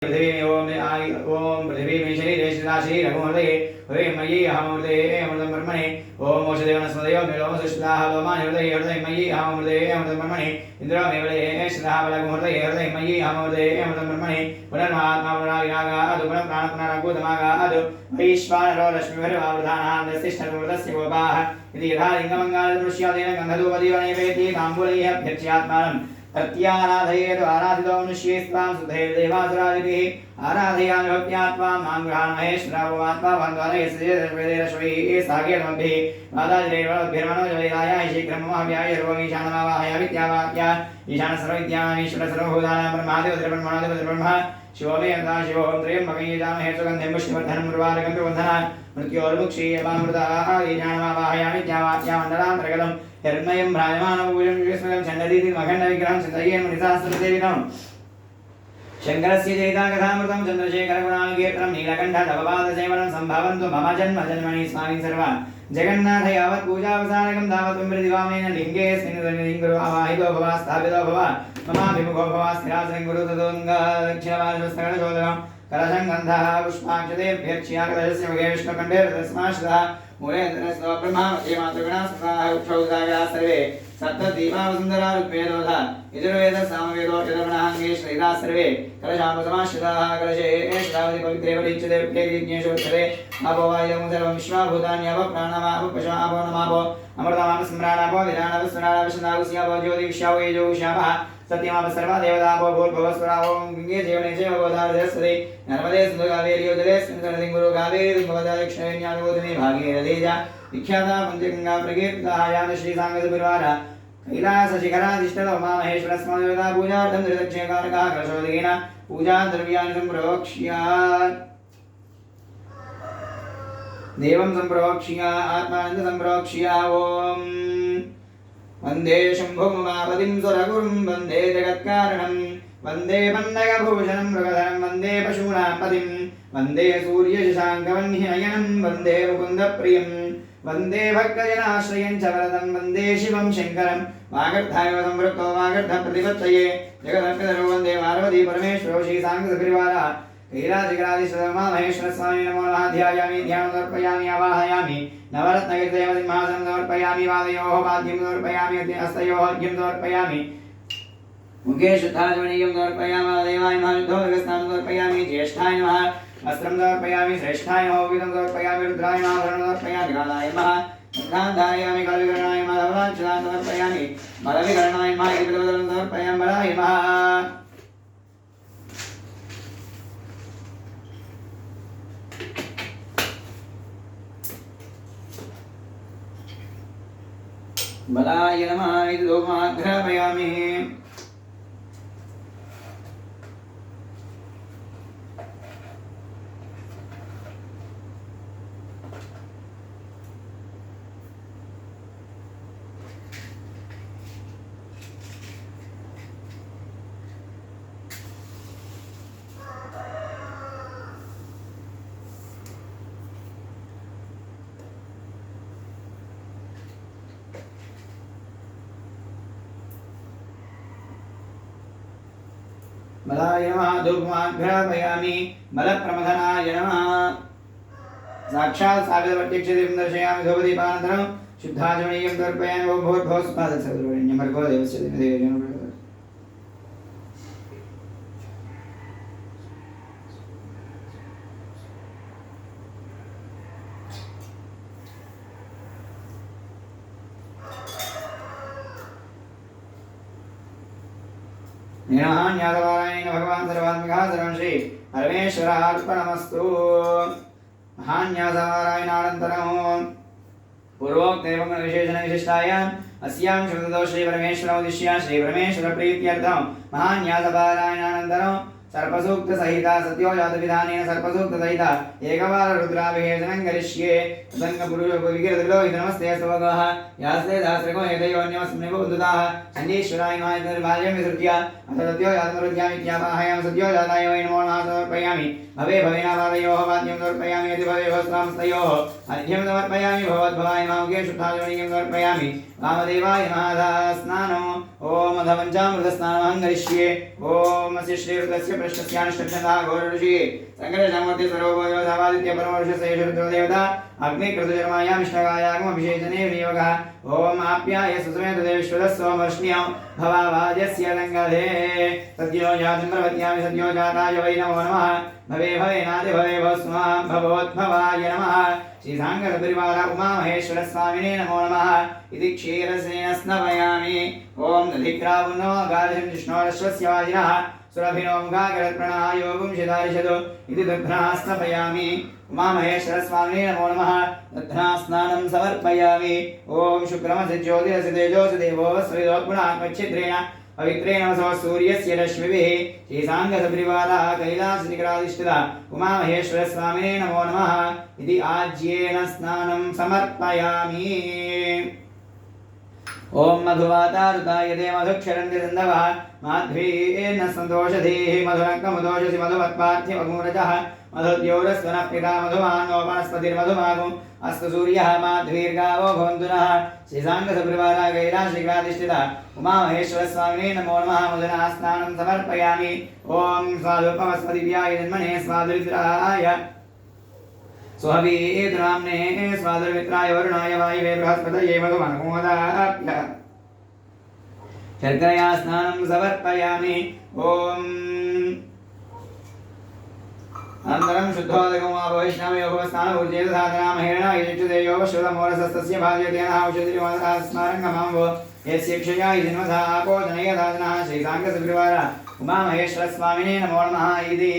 पृथिवी ओम पृथिवी में शरीरे शिलाशी रघुमृदये हृदय मयि अहमृदये अमृतं ब्रह्मणे ओम औषधे वनस्पतयो मेलोम सुश्लाः लोमानि हृदये हृदय मयि अहमृदये अमृतं ब्रह्मणे इंद्रो मे हृदये शिलाः वलघुमृदये हृदय मयि अहमृदये अमृतं ब्रह्मणे पुनर्मात्मा पुनराविरागादु पुनः प्राण पुनरागूतमागादु वैश्वानरो रश्मिभिर्वावृधानान्दस्तिष्ठन्मृतस्य गोपाः इति यथा लिङ्गमङ्गालदृश्यादेन गन्धधूपदीपनैवेद्ये ताम्बूलैः अभ्यर्च्यात्मानम् तत्याराधयेत् आराधितो मनुष्ये स्वां सुधैर् देवासुरादिभिः आराधयामि भक्त्या त्वां मां गृहाणमहे श्रावमात्मा बन्ध्वानयस्येरश्वैः साकेतमभिः वादाजिरेर्वद्भिर्मनोजवैरायाः शीघ्रं महाव्याय सर्वमीशानमावाहयामि त्यावाक्या ईशान सर्वविद्यामीश्वर सर्वभूतानां ब्रह्मादिपतिर्ब्रह्मणादिपतिर्ब्रह्म शिवो मे यथा शिवो त्र्यम्बकं सुगन्धिं पुष्टिवर्धनं मुर्वारकं प्रबन्धनात् मृत्योर्मुक्षीयमामृताः ईशानमावाहयामि त्यावाक्या मण्डलान्तर्गतं हिरण्मयं भ्राजमानं विस्मयं चण्डदीति मखण्डविग्रहं चिन्तयेन् मुनिशास्त्रसेवितम् शङ्करस्य चरिताकथामृतं चन्द्रशेखरगुणानुकीर्तनं नीलकण्ठधवपादसेवनं सम्भवन्तु मम जन्म जन्मनि स्वामी सर्वान् जगन्नाथ यावत् पूजावसानकं तावत् विमृतिवामेन लिङ्गेऽस्मिन् लिङ्गुरु आवाहितो भव स्थापितो भव ममाभिमुखो भव स्थिरासनं गुरु तदोऽङ्गदक्षिणवासुस्तकलशोदकं कलशं गन्धः पुष्पाक्षतेभ्यर्च्य कलशस्य मुखे विष्णुकण्ठे रथस्माश्रितः मूलेन्द्रस्तो ब्रह्मा मध्ये मातृगणाः उक्षौदागाः सर्वे सप्तदीपावसुन्दरा ऋग्वेदोधा यजुर्वेदः सामवेदो यदर्वणाङ्गे श्रीराः सर्वे कलशापसमाश्रिताः कलशे श्रावति पवित्रे परिच्यते विज्ञेशोत्तरे आपो वायुं सर्वं विश्वाभूतान्यापो प्राणामापो पशुमापो नमापो अमृतमाप सम्राणापो विराणवस्वराणवशनागुस्यापो ज्योतिविश्यापो यजोविश्यापः सत्यमाप सर्वा देवतापो भूर्भुवस्वरावो गङ्गे जीवने च गोदावरी नर्मदे सिन्धु कावेरी उदरेऽस्मिन् सन्निधिं कावेरी तुङ्गभद्रा दक्षिणेन्यानुबोधिनी भागीरथीजा विख्याता पञ्चगङ्गा प्रकीर्तिता यान श्रीसाङ्गदुर्वार कैलासशिखराधिष्ठितो उमामहेश्वरस्मदेवता पूजार्थं त्रिदक्षिणकारकः कलशोदकेन पूजाद्रव्याणि सम्प्रोक्ष्य देवं सम्प्रोक्ष्य आत्मानन्द सम्प्रोक्ष्य ॐ वन्दे शम्भुमुमापतिं सुरगुरुं वन्दे जगत्कारणं वन्दे पन्नगभूषणं मृगधरं वन्दे पशूनां पतिं वन्दे सूर्यशशाङ्कवह्निनयनं वन्दे मुकुन्दप्रियं वन्दे भक्तजनाश्रयं च वरदं वन्दे शिवं शङ्करं वागर्थाय संवृत्तो वागर्थप्रतिपत्तये जगदर्पितरो वन्दे पार्वती परमेश्वरो श्रीसाङ्गसुग्रीवारः कैलासगिराधीश्वरमामहेश्वरस्वामी नमो नमः ध्यायामि ध्यानं समर्पयामि आवाहयामि नवरत्नगिरिदेवसिंहासनं समर्पयामि पादयोः पाद्यं समर्पयामि हस्तयोः अर्घ्यं समर्पयामि मुखे शुद्धाचमनीयं समर्पयामि देवाय महायुद्धोर्गस्नानं समर्पयामि ज्येष्ठाय नमः वस्त्रं समर्पयामि श्रेष्ठाय नमः उपवीतं समर्पयामि रुद्राय नमः वरणं समर्पयामि कालाय नमः गन्धां धारयामि कालविकरणाय नमः धवलाञ्चलां समर्पयामि बलविकरणाय नमः गिरिवदनं समर्पयामि बलाय नमः बलाय नमः इति धूपमाघ्रापयामि बलाय नमः धूपमाघ्रापयामि बलप्रमथनाय नमः साक्षात् सागरप्रत्यक्षदेवं दर्शयामि धूपदीपानन्तरं शुद्धाचमनीयं समर्पयामि ओं भूर्भुवः स्वः तत्सवितुर्वरेण्यं भर्गो देवस्य धीमहि धियो यो न प्रचोदयात् न्यासवारायण भगवान् सर्वात्मकः सर्वं श्री परमेश्वरार्पणमस्तु महान्यासवारायणानन्तरं पूर्वोक्तैर्वगुणविशेषणविशिष्टायाम् अस्यां श्रुततो श्री परमेश्वरोद्दिश्य श्री परमेश्वरप्रीत्यर्थं महान्यासपारायणानन्तरं सर्पसूक्तसहिता सत्योजातविधानेन सर्पसूक्तसहिता एकवार रुद्राभिषेचनं करिष्ये संगपुरुषविकीर्तिलोहित नमस्ते स्वगः यास्ते दास्त्रिको हेतयोन्यमस्मिन् बुद्धुताः चण्डीश्वराय नमः निर्भाज्यं विसृज्य अथ सत्योजातमरुद्यामित्यावाहयामि सत्योजाताय वै नमो नमः समर्पयामि भवे भवेनावादयोः वाद्यं समर्पयामि यदि भवे भस्मांस्तयोः अर्घ्यं समर्पयामि भवद्भवाय मामुखे शुद्धाचमनीयं समर्पयामि वामदेवाय महादास्नानो ॐ अधपञ्चामृतस्नानं करिष्ये ॐ अस्य श्रीरुद्रस्य प्रश्नस्यानुष्ठच्छन्दः घोरऋषिः सङ्कटशमूर्ति सर्वभूतवादित्य परमवर्षसेशरुद्रदेवता अग्निकृतजन्मायां विष्णगायागमभिषेचने विनियोगः ॐ आप्याय सुसमेतदेश्वरस्वमर्ष्ण्यं भवावाजस्य लङ्घते सद्यो जातं प्रपद्यामि सद्यो जाताय वै नमो नमः भवे भवेनादि भवे भस्मा भवोद्भवाय नमः श्रीसाङ्गरपरिवार उमामहेश्वरस्वामिने नमो नमः इति क्षीरसेन स्नपयामि ॐ दधिक्रावुन्नो गार्हं जिष्णोरश्वस्य वाजिनः सुरभिनो मुखाकरत्प्रणायोगुं शिदारिषदो इति दध्ना स्नपयामि उमामहेश्वरस्वामिने नमो नमः दध्ना स्नानं समर्पयामि ॐ शुक्रमसि ज्योतिरसि तेजोसि देवो वस्त्रिदोत्पुणात्मच्छिद्रेण पवित्रेण वसो सूर्यस्य रश्मिभिः श्रीसाङ्गसपरिवारः कैलासनिकराधिष्ठितः उमामहेश्वरस्वामिने नमो नमः इति आज्येन स्नानं समर्पयामि ओम मधुवातारुताय दे मधुक्षरन्तिन्दवः माध्वीर्न सन्तोषधीः मधुरङ्कमुदोषसि मधुवत्पार्थ्यमघूरजः मधुद्योरस्वनः पिता मधुमान्नोपनस्पतिर्मधुमागुम् अस्तु सूर्यः माध्वीर्गावो भवन्तु नः श्रीसाङ्गसपरिवारः कैलासनिकराधिष्ठितः उमामहेश्वरस्वामिने नमो नमः मुदना स्नानं समर्पयामि ॐ स्वादुपमस्पतिभ्याय जन्मने स्वादुरिद्राय स्वहवीतनाम्ने स्वादुर्मित्राय वरुणाय वायवे बृहस्पतये मधुमनमोदाभ्यः शर्करया स्नानं समर्पयामि ॐ अनन्तरं शुद्धोदकमावैष्णवयोगस्नानपूर्जेतसाधनामहेण यजुदेयोपश्रुतमोरसस्तस्य भाग्यतेन औषधिर्मस्मारङ्गमाम्बो यस्य क्षया जन्मधा आपोदनयसाधनः श्रीसाङ्गसपरिवारः उमामहेश्वरस्वामिने नमो नमः इति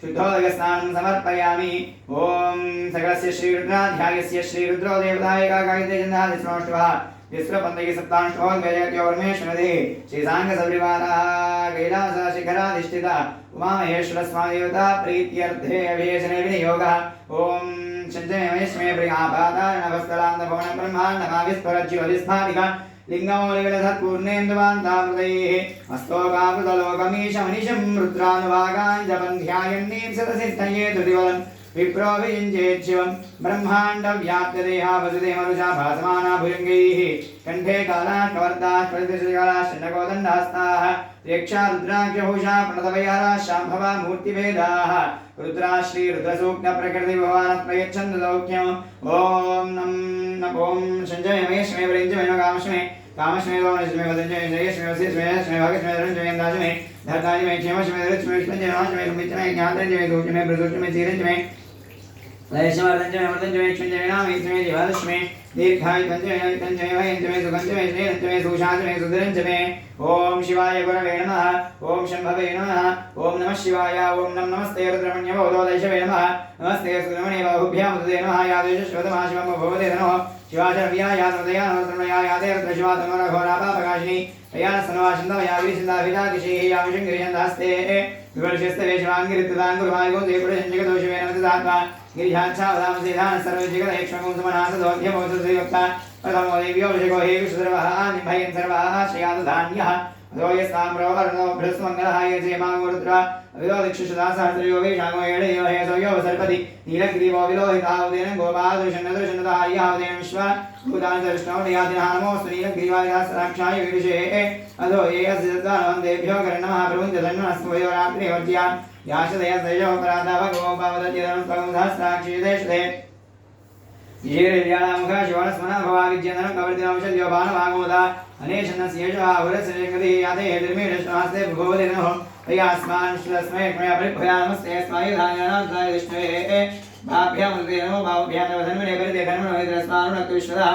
शुद्धोदकस्नानं समर्पयामि ॐ सकलस्य श्रीरुद्राध्यायस्य श्रीरुद्रो देवताय काकायते जन्नादिस्रोष्टवः विश्वपन्दये सप्ताष्टोद्वयत्योर्मेश्वरदे श्रीसाङ्गसपरिवारः कैलासशिखराधिष्ठितः उमामहेश्वरस्वामिदेवता प्रीत्यर्थे अभिषेचने विनियोगः ॐ चञ्चमेश्मे प्रियापादाय नभस्थलान्तभवनं ब्रह्माण्डमाविस्फरज्योतिस्फाटिका लिङ्गमौलिगलसत्पूर्णेन्दुवान्तामृतैः हस्तोकाकृतलोकमीशमनिशं रुद्रानुभागाञ्जपन् ध्यायन्नीं सदसिद्धये धृतिवलम् विप्रो वियुञ्जेत् शिवं ब्रह्माण्डव्याप्तदेहा वसुते मरुषा भासमाना भुजङ्गैः कण्ठे कालाः कवर्दाः कलितशकालाः शण्डकोदण्डहस्ताः प्रेक्षा रुद्राक्षभूषा प्रणतवयाराः शाम्भवा मूर्तिभेदाः रुद्रा श्रीरुद्रसूक्तप्रकृतिभवानः प्रयच्छन्तु सौख्यम् ॐ ॐ सञ्जयमेश्मे वरिञ्जमे कामश्मे कामश्मे लोमश्मे वदञ्जमे जयश्मे वसिश्मे श्मे भगश्मे धरुञ्जमे दाशमे धर्ताजमे क्षेमश्मे धरुच्मे विष्णुञ्जमे नाशमे कुम्भिच्मे ज्ञातञ्जमे सूच्मे प्रसूच्मे चीरञ्जमे लयश्मर्दञ्जमे मर्दञ्जमे क्षुञ्जमे नामैश्मे जीवादश्मे दीर्घायुतञ्जमे तञ्जमे वयञ्जमे सुगञ्जमे श्रेयञ्जमे सुशाचमे सुधरञ्जमे ॐ शिवाय गुरवे नमः ॐ शम्भवे नमः ॐ नमः शिवाय ॐ नमस्ते रुद्रमण्यवोदोदैशवे नमः नमस्ते सुब्रह्मण्ये बाहुभ्यां मुदते नमः यादेशश्वतमः शिवं भवते नमः शिवाचरव्याया तदया नमस्त्रमयाते रुद्रशिवातमरघोरापापकाशिनी अयानस्तनवाशन्दमया विरिचिन्दाभिजाकिशीः यामिषङ्गिरिशन्दास्ते विवर्षस्तवे शिवाङ्गिरित्तदाङ्गुरुमायगो देवपुरशञ्जगदोषिवे नमस्तात्मा गिरिजाच्छावधामसेधानः सर्वजिगदैक्ष्मगुं सुमनासदोऽध्यमोदुर्योक्ता प्रथमो देव्योऽभिषेको हे विष्णुसर्वः निभयन् सर्वाः श्रेयादधान्यः अतो यस्ताम्रो अर्णो बृहस्मङ्गलः ये जयमागोरुद्र विलोदिक्षुषदासहस्रयो वेषामो एडयो हे सोयो सर्पति नीलग्रीवो विलोहितावदेन गोपादृशन्नदृशन्नदार्यावदेन विश्व भूतानिदृष्णोदयादिनः नमोऽस्तु नीलग्रीवादिहासराक्षाय विदुषे अधो ये अस्य सद्वानवन्देभ्यो करन्नमः प्रभुञ्जधन्वनस्तु वयोरात्रिवर्ज्या याशदयसयो पराधावगो पावदत्यधनुस्पगुधस्राक्षिदेशदे येर्यामुखा शिवनस्मना भवाविज्यननं कवर्तिनंशद्यो बाणभागोदा अनेशन्नस्येषाहुरस्यजगति याते निर्मेणश्वास्ते भगवतिनः तयास्मान् श्लस्मै कृपया परिभया नमस्ते अस्माय धान्यानां विष्णवे भाभ्यां मुदते नमो भाभ्यां धन्वने परिते धन्वनोहितस्मानुनक्तु विश्वदा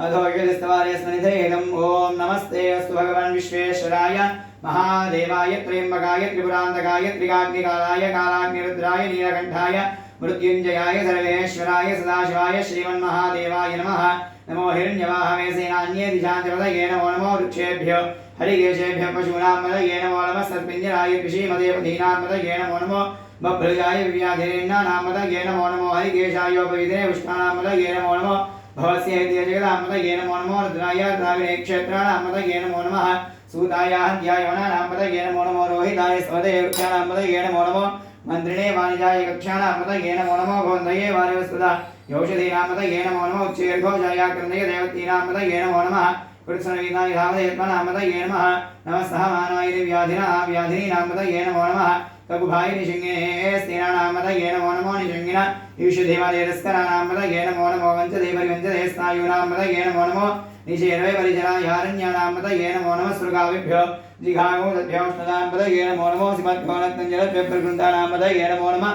अधो यदिस्तवार्यस्मनिधेदम् ॐ नमस्ते अस्तु भगवान् विश्वेश्वराय महादेवाय त्र्यम्बकाय त्रिपुरान्तकाय त्रिकाग्निकालाय कालाग्निरुद्राय नीलकण्ठाय मृत्युञ्जयाय सर्वेश्वराय सदाशिवाय श्रीमन्महादेवाय नमः नमो हिरण्यवाहवे सेनान्ये दिशाञ्चपदये नमो नमो वृक्षेभ्यो हरिकेशेभ्यः पशूनां मदये नमो नमः सर्पिञ्जराय कृषिमदेवधीनां मदये नमो नमो बभ्रजाय विव्याधिरेन्नानां मदये नमो नमो हरिकेशायोपविदे पुष्पाणां मदये नमो नमो भवस्य जगदां मदये नमो नमो रुद्राय द्राविणे क्षेत्राणां मदये नमो नमः सूताय हन्त्याय वनानां मदये नमो नमो रोहिताय स्वदे वृक्षाणां मदये नमो नमो मंत्रिणे वाणिजाय कक्षाणामतये नमो नमो भवन्तये वारिवस्पदा योषधीनामतये नमो नमो उच्चैर्घोषायाकृतये देवतीनामतये नमो नमः कृत्सनवीताय धावदेत्मनामतये नमः नमस्तः मानाय व्याधिनीनामतये नमो नमः ककुभाय निशिंगिने स्तेनानामतये नमो नमो निशिंगिना ईशुदेवादेरस्करानामतये नमो नमो वंचदेवरिवंचदे स्नायूनामतये नमो नमो निशेरवे परिजनायारण्यानामतये नमो नमः सुरगाविभ्यो जिघागोदभ्योष्णदामतये नमो नमो सिमद्भवनक्तञ्जलभ्यो प्रकृन्तानामतये नमो नमः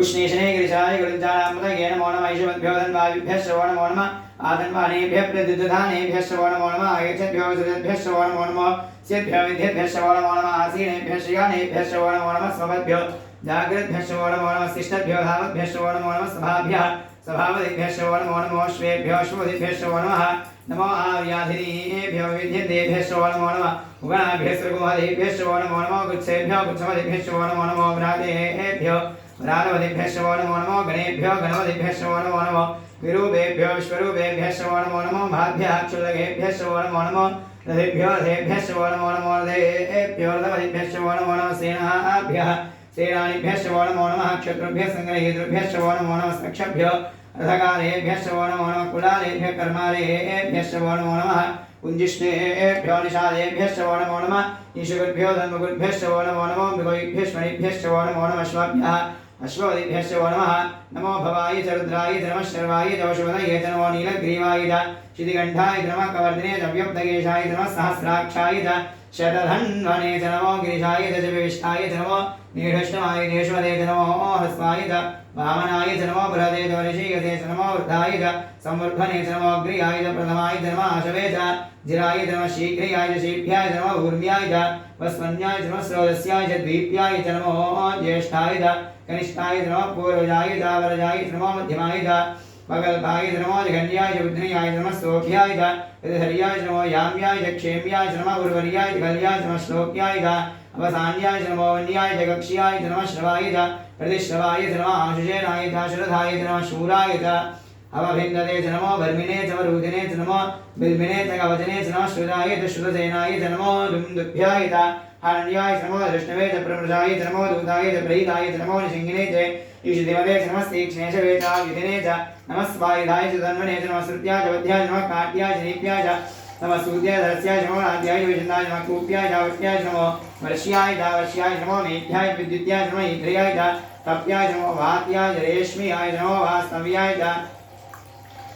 उष्णेशने गिरिशाय गुरुञ्जानामतये नमो नमः ईशवद्भ्यो धन्वायुभ्यः श्रवो नमो नमः आधन्वानेभ्यः प्रदिदधानेभ्यः श्रवो नमो नमः आयेच्छद्भ्यो सुरेभ्यः श्रवो नमो नमः स्यद्भ्यो विद्येभ्यः श्रवो नमो नमः आसीनेभ्यः श्रियानेभ्यः श्रवो नमो नमः स्वभद्भ्यो जागृद्भ्यः श्रवो नमो नमः शिष्टभ्यो धावद्भ्यः श्रवो नमो नमः सभाभ्यः सभावदिभ्यः श्रवो नमो नमः श्वेभ्यो श्वदिभ्यः श्रवो नमः नमो आव्याधिनीभ्यो विद्येभ्यः श्रवो नमो नमः उगणाभ्यः सुगुहदेभ्यः श्रवो नमो नमः गुच्छेभ्यो गुच्छवदिभ्यः श्रवो नमो नमः व्रातेभ्यो व्रातवदिभ्यः श्रवो नमो नमः गणेभ्यो गणवदिभ्यः श्रवो नमो नमः विरूपेभ्यो विश्वरूपेभ्यः श्रवो नमो नमः भाभ्यः क्षुल्लकेभ्यः श्रवो नमो नमः रथेभ्यो रथेभ्यः श्रवो नमो नमः रथेभ्यो रथवदिभ्यः श्रवो नमो नमः सेनाभ्यः सेनानिभ्यः श्रवो नमो नमः क्षत्रुभ्यः संग्रहीतृभ्यः श्रवो नमो नमः स्नक्षभ्यो रथकारेभ्यः श्रवो नमो नमः कुलालेभ्यः कर्मारेभ्यः श्रवो नमो नमः कुञ्जिष्णेभ्यो निषादेभ्यः श्रवो नमो नमः ईशुगुभ्यो धर्मगुभ्यः श्रवो नमो नमः मृगोभ्यः श्वणिभ्यः श्रवो नमो नमः अश्वाभ्यः अश्वदिभ्यः श्रवो नमः नमो भवाय च रुद्राय च नमः शर्वाय च वशुवदये च नमो नीलग्रीवाय च शितिकण्ठाय च नमः कवर्दिने च व्यक्तकेशाय च नमः सहस्राक्षाय च शतधन्वने च नमो गिरिशाय च विविष्टाय च नमो नीढष्टमाय देशवदे च नमो हस्वाय च वामनाय च नमो बृहदे च ऋषिगते च नमो वृद्धाय च संवर्धने च नमो अग्र्याय च प्रथमाय च नमः आशवे च जिराय च नमः शीघ्रियाय च शीभ्याय च नमो ऊर्व्याय च वस्वन्याय च नमः स्रोतस्याय च द्वीप्याय च नमो ज्येष्ठाय च कनिष्ठाय च नमः पूर्वजाय च वरजाय च नमो मध्यमाय च पगल्भाय च नमो जघन्याय च बुद्ध्याय च नमः स्तोभ्याय च हरियाय च नमो याम्याय च क्षेम्याय च नमः उर्वर्याय च कल्याय च नमः श्लोक्याय च अवसान्याय च नमो वन्याय च कक्ष्याय च नमः श्रवाय च प्रतिश्रवाय च नमः आशुषेनाय च श्रधाय च नमः शूराय च अवभिन्दते च नमो वर्मिणे च वरुदिने च नमो बिल्मिने च कवचने च नमः श्रुताय च श्रुतसेनाय च नमो दुन्दुभ्याय च हरण्याय च नमो दृष्टवे च प्रमृषाय च नमो दूताय च प्रहीताय च नमो निशिङ्गिने च ईशदेवते च नमः तीक्ष्णेशवे च युधिने च नमः स्वायुधाय च धन्वने च नमः श्रुत्याय च वध्याय च नमः काट्याय च नीप्याय च नमः सूर्याय धरस्याय च नमो नाद्याय च विचिन्ताय च नमः कूप्याय च वट्याय च नमो वर्ष्याय च नमो मेघ्याय च विद्युत्याय च नमो ईध्र्याय च तप्याय च नमो वात्याय च रेश्म्याय च नमो वास्तव्याय च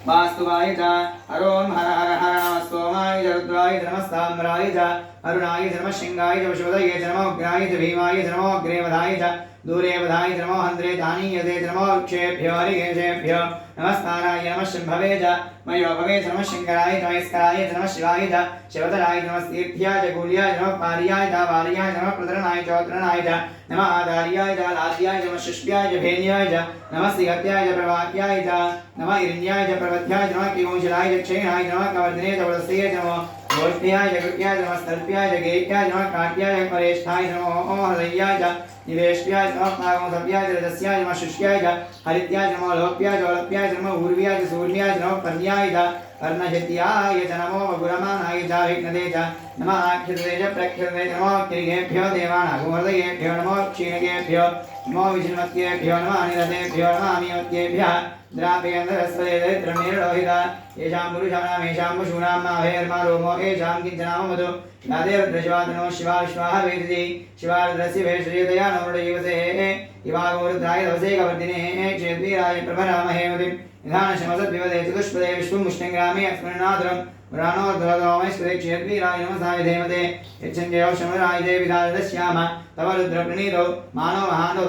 वास्तुवाय च अरों हर हर हर नमः सोमाय च रुद्राय च नमः साम्राय च अरुणाय च नमः शिंगाय च वशुवदये च नमः उग्राय च भीमाय च नमो अग्रेवधाय च दूरेवधाय च नमो हन्त्रे तानीयते च नमो वृक्षेभ्यो हरिकेशेभ्यो नमस्काराय नमः शम्भवे च मयोभवे च नमः शङ्कराय च महेस्कराय च नमः शिवाय च शिवतराय च नमः तीर्थ्याय च कूल्याय च नमः पार्याय च वार्याय च नमः प्रतरणाय च औत्रणाय च नमः आदार्याय च लाद्याय च नमः शुष्प्याय च भेन्याय च नमः सिगत्याय च प्रवाक्याय च नमः इरण्याय च प्रवध्याय च नमः किंशलाय च क्षीणाय च नमः कवर्धने च वरस्ये च नमः गोष्ठ्याय च कृत्याय च नमः स्तल्प्याय च गेह्याय च नमः काट्याय च परेष्ठाय च नमः हृदयाय च निवेश्याय च नमः पागमसव्याय च रजस्याय च नमः शुष्याय च हरित्याय च नमः लोप्याय च ओलप्याय च नमः ऊर्व्याय च सूर्याय च नमः पर्याय च कर्णशत्याय च नमो वगुरमानाय च विघ्नते च नमः आख्यते च प्रख्यते च नमो किरिगेभ्यो देवानागुमर्दयेभ्यो नमो क्षीणकेभ्यो नमो विष्णुमत्येभ्यो नमः अनिरतेभ्यो नमः अमीमत्येभ्यः द्रापेन्द्रस्वदेन्द्रमीरोहिता येषां पुरुषाणां येषां पशूनां माभेर्मा रोमो येषां किञ्चनाम मधु यादेवद्रशिवातनो शिवा विश्वाः वेदिति शिवारुद्रस्य भेषयदया नवरुडयवसे इवागोरुद्राय दवसे कवर्दिने चेद्वीराय प्रभरामहे मतिं निधानशमसद्विवदे चतुष्पदे विश्वमुष्टिङ्ग्रामे अस्मन्नाथुरं पुराणोर्धरदोमैस्पदे चेद्वीराय नमसाय धीमते यच्छन्त्यौ शमराय देविदादस्याम तव रुद्रप्रणीतौ मानो महानो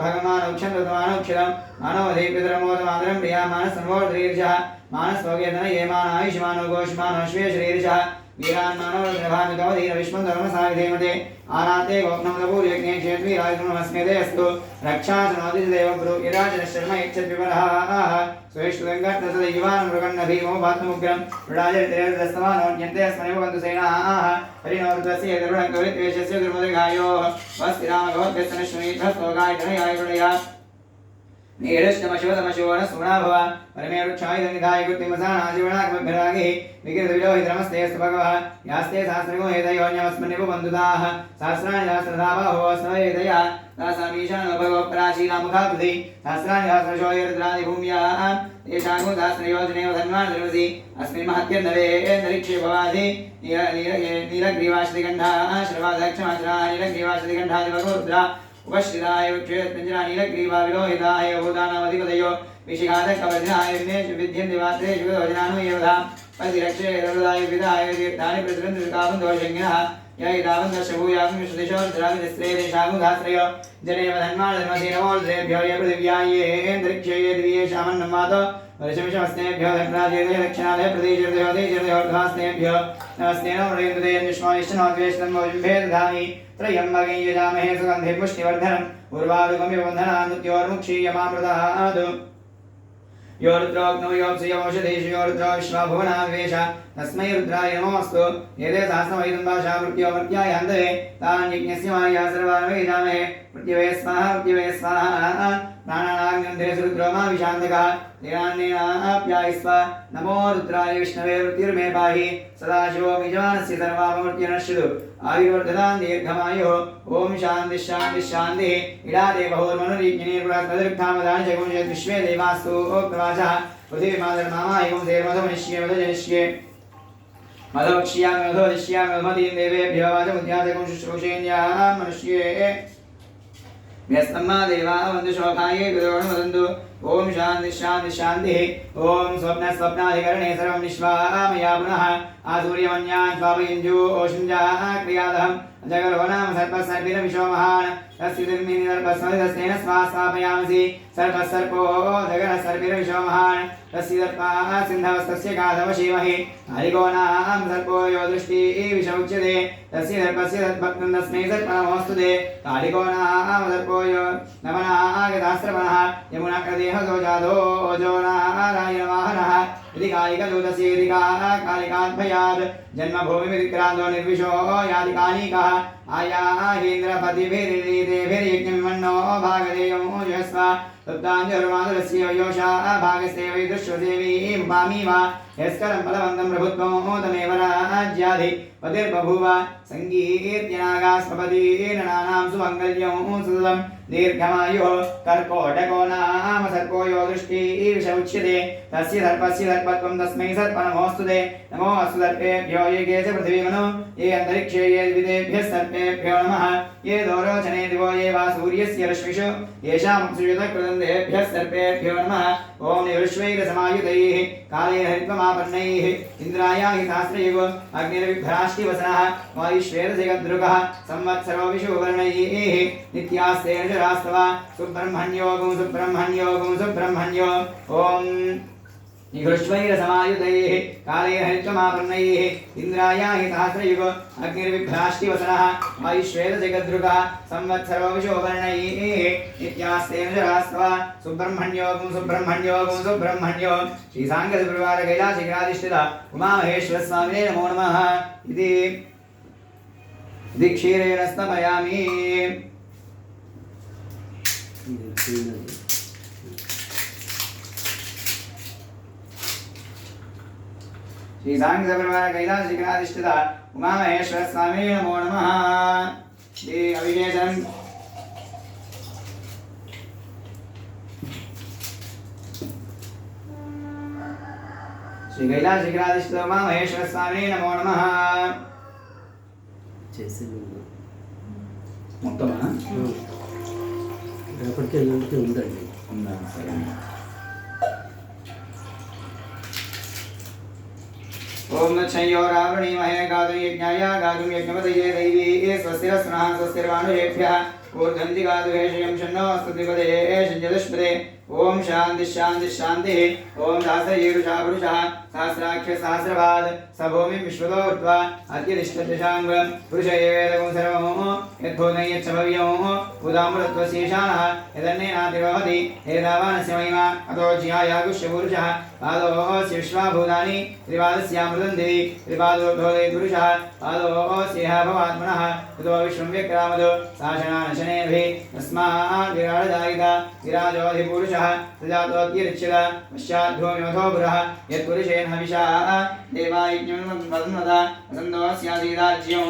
भगवानौ क्षन्द्रमानौक्षरं मानवधेपितरमोदमादरं प्रियामानसन्मोर्ध्रीर्षः मानस्वगेतन ये मानायुष्मानो गोष्मानो श्वेशरीर्षः वीरान्मानोर्धभामितवधीर विष्णु धर्मसाय धीमते आराते गोप्नमदपूर्यज्ञे चेद्वीराय नमस्मेते अस्तु रक्षासनोदित देवं गुरु इराजनशर्म इच्छद्विवरः स्वेष्टुगङ्गर्तसदैवान् मृगन्न भीमो भात्मुग्रं मृडाजरितेर्दस्तमानोऽन्यन्ते अस्मनेव बन्धु सेनाः हरिणोर्ध्वस्य गरुडङ्कविद्वेषस्य दुर्मदगायोः वस्तिरामगवद्भ्यस्तनश्वनीतस्तोगाय जनयाय गुणया नीरष्टमशोधमशोण सुगुणा भव परमे वृक्षाय धनिधाय कृत्तिमसानाजीवनात्मभ्यरागिः विकृतविलोहितनमस्तेऽस्तु भगवः यास्ते सहस्रगो हेतयोऽन्यमस्मन्निव बन्धुताः सहस्राणि सहस्रधा बाहो स्ववेदया तासामीशानो भगवः प्राचीनामुखाकृति सहस्राणि सहस्रशोऽयरुद्राणि भूम्याः येषां सहस्रयोजनेव धन्वान् धर्मसि अस्मिन् महत्यन्नवे अन्तरिक्षे भवादि नीलग्रीवाश्रिगण्धाः श्रवादक्षमात्रा नीलग्रीवाश्रिगण्धादिवरुद्रा उपश्रिताय उच्चेत्पञ्जरा नीलग्रीवा विलोहिताय भूतानामधिपतयो विशिखादकवचनाय विनेषु विद्यन्ति वात्रेषु विदोजनानु एवधा परिरक्षे ररुदाय विदाय तीर्थानि प्रतिबन्धुकाबन्धोषङ्गिनः यैतावन्दशभूयां विश्वदिशोर्धराविदस्त्रेदेशामुधाश्रयो जनेव धन्वान् धर्मसि नमोऽर्धेभ्यो ये पृथिव्यां ये अन्तरिक्षे ये दिव्येषामन्नमातो वर्षमिषमस्तेभ्यो दक्षिणादेवयो दक्षिणादय प्रदेशेभ्यो देशेभ्यो नमस्ते नमो रवीन्द्रदेयन्युष्माविष्णोद्वेष्टं भोजिम्भे दधामि त्रयम्बके यजामहे सुगन्धे पुष्टिवर्धनम् उर्वारुकमिव बन्धनान्मुक्तीयमामृतादु यो रुद्रोऽग्नौ योऽप्सुयमौषधेषु यो रुद्रो विश्वभुवनाविवेश तस्मै रुद्राय नमोऽस्तु एते सहस्रमैदं भाषा मृत्योमर्त्याय हन्तवे तान् यज्ञस्य माया सर्वान् वेदामहे मृत्युवे स्वाहा प्राणानाग्निन्धे रुद्रो मा विशान्तकः तेनान्नेनाप्यायस्व नमो रुद्राय विष्णवे मृत्युर्मे पाहि सदाशिवो यजमानस्य सर्वापमृत्युर्नश्यतु आयुर्वर्धतां दीर्घमायुः ॐ शान्तिः शान्तिः शान्तिः इडादेवहोर्मनुरीज्ञनीर्बृहस्पतिरुक्थामदानि जगुंशत् विश्वे देवास्तु प्रवाचः पृथिवीमाधर्मामायुं देवमधमनिष्ये मधजनिष्ये मधवक्ष्यामि मधोदिष्यामि मधीं देवेभ्यो वाचमुद्याचकुं शुश्रूषेन्द्याः मनुष्ये व्यस्तम्मा देवा वन्दु शोकाये गुरुवणुवदन्तु ओम शांति शांति शांति ओम स्वप्न स्वप्नाधिकरणे सर्वं निष्वामया पुनः आसूर्यमन्यान् स्वापयञ्जो ओषुञ्जा क्रियादहं जगर्वनाम सर्पसर्पिन विशोमहान् तस्य निर्मिनि सर्पस्मृतस्तेन स्वास्थापयामसि सर्पसर्पो जगरसर्पिन विशोमहान् तस्य सर्पः सिन्धवस्तस्य गाधवशीमहि हरिगोणां सर्पो यो दृष्टिः विशौच्यते तस्य सर्पस्य तद्भक्तं तस्मै सर्पनमोऽस्तुते कालिगोणां सर्पो यो नमनागतास्त्रपणः यमुनाकृदेहसो जातो ओजोनारायणवाहनः यदि कालिकदूतस्य यदि कालिकाद्भयात् जन्मभूमिविक्रान्तो निर्विशो याति कालिकः आयाहेन्द्रपतिभिर्यज्ञमिमन्नो भागधेयमोजस्व तत्ताञ्जरुमाधुरस्य योषा भागस्ते वै दृश्यदेवी उपामी वा यस्करं फलवन्तं प्रभुत्वं तमेव राज्याधिपतिर्बभूव सङ्गीर्त्यनागास्पदीर्णानां सुमङ्गल्यं सुदं दीर्घमायुः कर्कोटको नाम सर्पो यो दृष्टिः विशौच्यते तस्य सर्पस्य सर्पत्वं तस्मै सर्पनमोऽस्तुते नमो अस्तु सर्पेभ्यो ये केश पृथिवीमनो ये अन्तरिक्षे ये द्वितेभ्यः सर्पेभ्यो नमः ये दोरोचने दिवो ये वा सूर्यस्य रश्मिषु येषामक्षुयुतकृदन्तेभ्यः सर्पेभ्यो नमः ॐ निरुष्वैरसमायुतैः कालेन हरित्वमापन्नैः इन्द्रायाहि सहस्रयुगो अग्निर्विभ्राष्टिवसनः वायुश्वेतजगद्रुकः संवत्सरो विषुवर्णैः नित्यास्तेन रास्तवा सुब्रह्मण्योगुं सुब्रह्मण्योगुं सुब्रह्मण्यो ॐ निघृष्वैरसमायुतैः कालेन हरित्वमापन्नैः इन्द्रायाहि सहस्रयुगो अग्निर्विभ्राष्टिवसनः वायुश्वेतजगद्रुकः संवत्सरो विशोवर्णैः नित्यास्तेन रास्तवा सुब्रह्मण्योगुं सुब्रह्मण्योगुं सुब्रह्मण्यो श्रीसाङ्गसुप्रवार कैलासशिखराधिष्ठित उमामहेश्वरस्वामिने नमो नमः इति क्षीरेण स्तपयामि श्री सांगसप्रवार कैलासशिखराधिष्ठित उमामहेश्वरस्वामिने नमो नमः श्री अभिषेचनं श्री कैलासशिखराधिष्ठित उमामहेश्वरस्वामिने नमो नमः మొత్తమా రేపటికి ఎల్లుండికి ఉందండి ఉందా సరే ओम नक्षयोरावृणीमहे गातुं यज्ञाय गातुं यज्ञपतये दैवी स्वस्तिरस्नः स्वस्तिर्वाणुजेभ्यः ऊर्ध्वन्ति गातुहेषयं शन्नो स्तुतिपदे शञ्जदुष्पदे ओम शांति शांति शांति ओम सहस्रयीरुषा पुरुषः सहस्राख्य सहस्रपाद सभूमि विश्वतो ऊर्ध्वा अत्यतिष्ठतिशाङ्ग पुरुष एवेदगुं सर्वं यद्भूतं यच्च भव्यं उदामृतत्वशेषाणः यदन्नेनातिर्भवति एतावानस्य महिमा अतो ज्यायागुष्य पुरुषः पादोऽस्य विश्वाभूतानि त्रिपादस्यामृतं दिवि त्रिपादोर्ध्वोदय पुरुषः पादोऽस्येह भवात्मनः ततो विश्वं व्यक्रामतो शासनानशनेभिः तस्मात् विराजदायिता विराजोऽधिपुरुषः यः सजातोऽतिरिच्यत पश्चाद्भूमिमथो पुरः यत्पुरुषेण हविषा देवायज्ञं वदन्वता वसन्तोऽस्यासीदाज्यो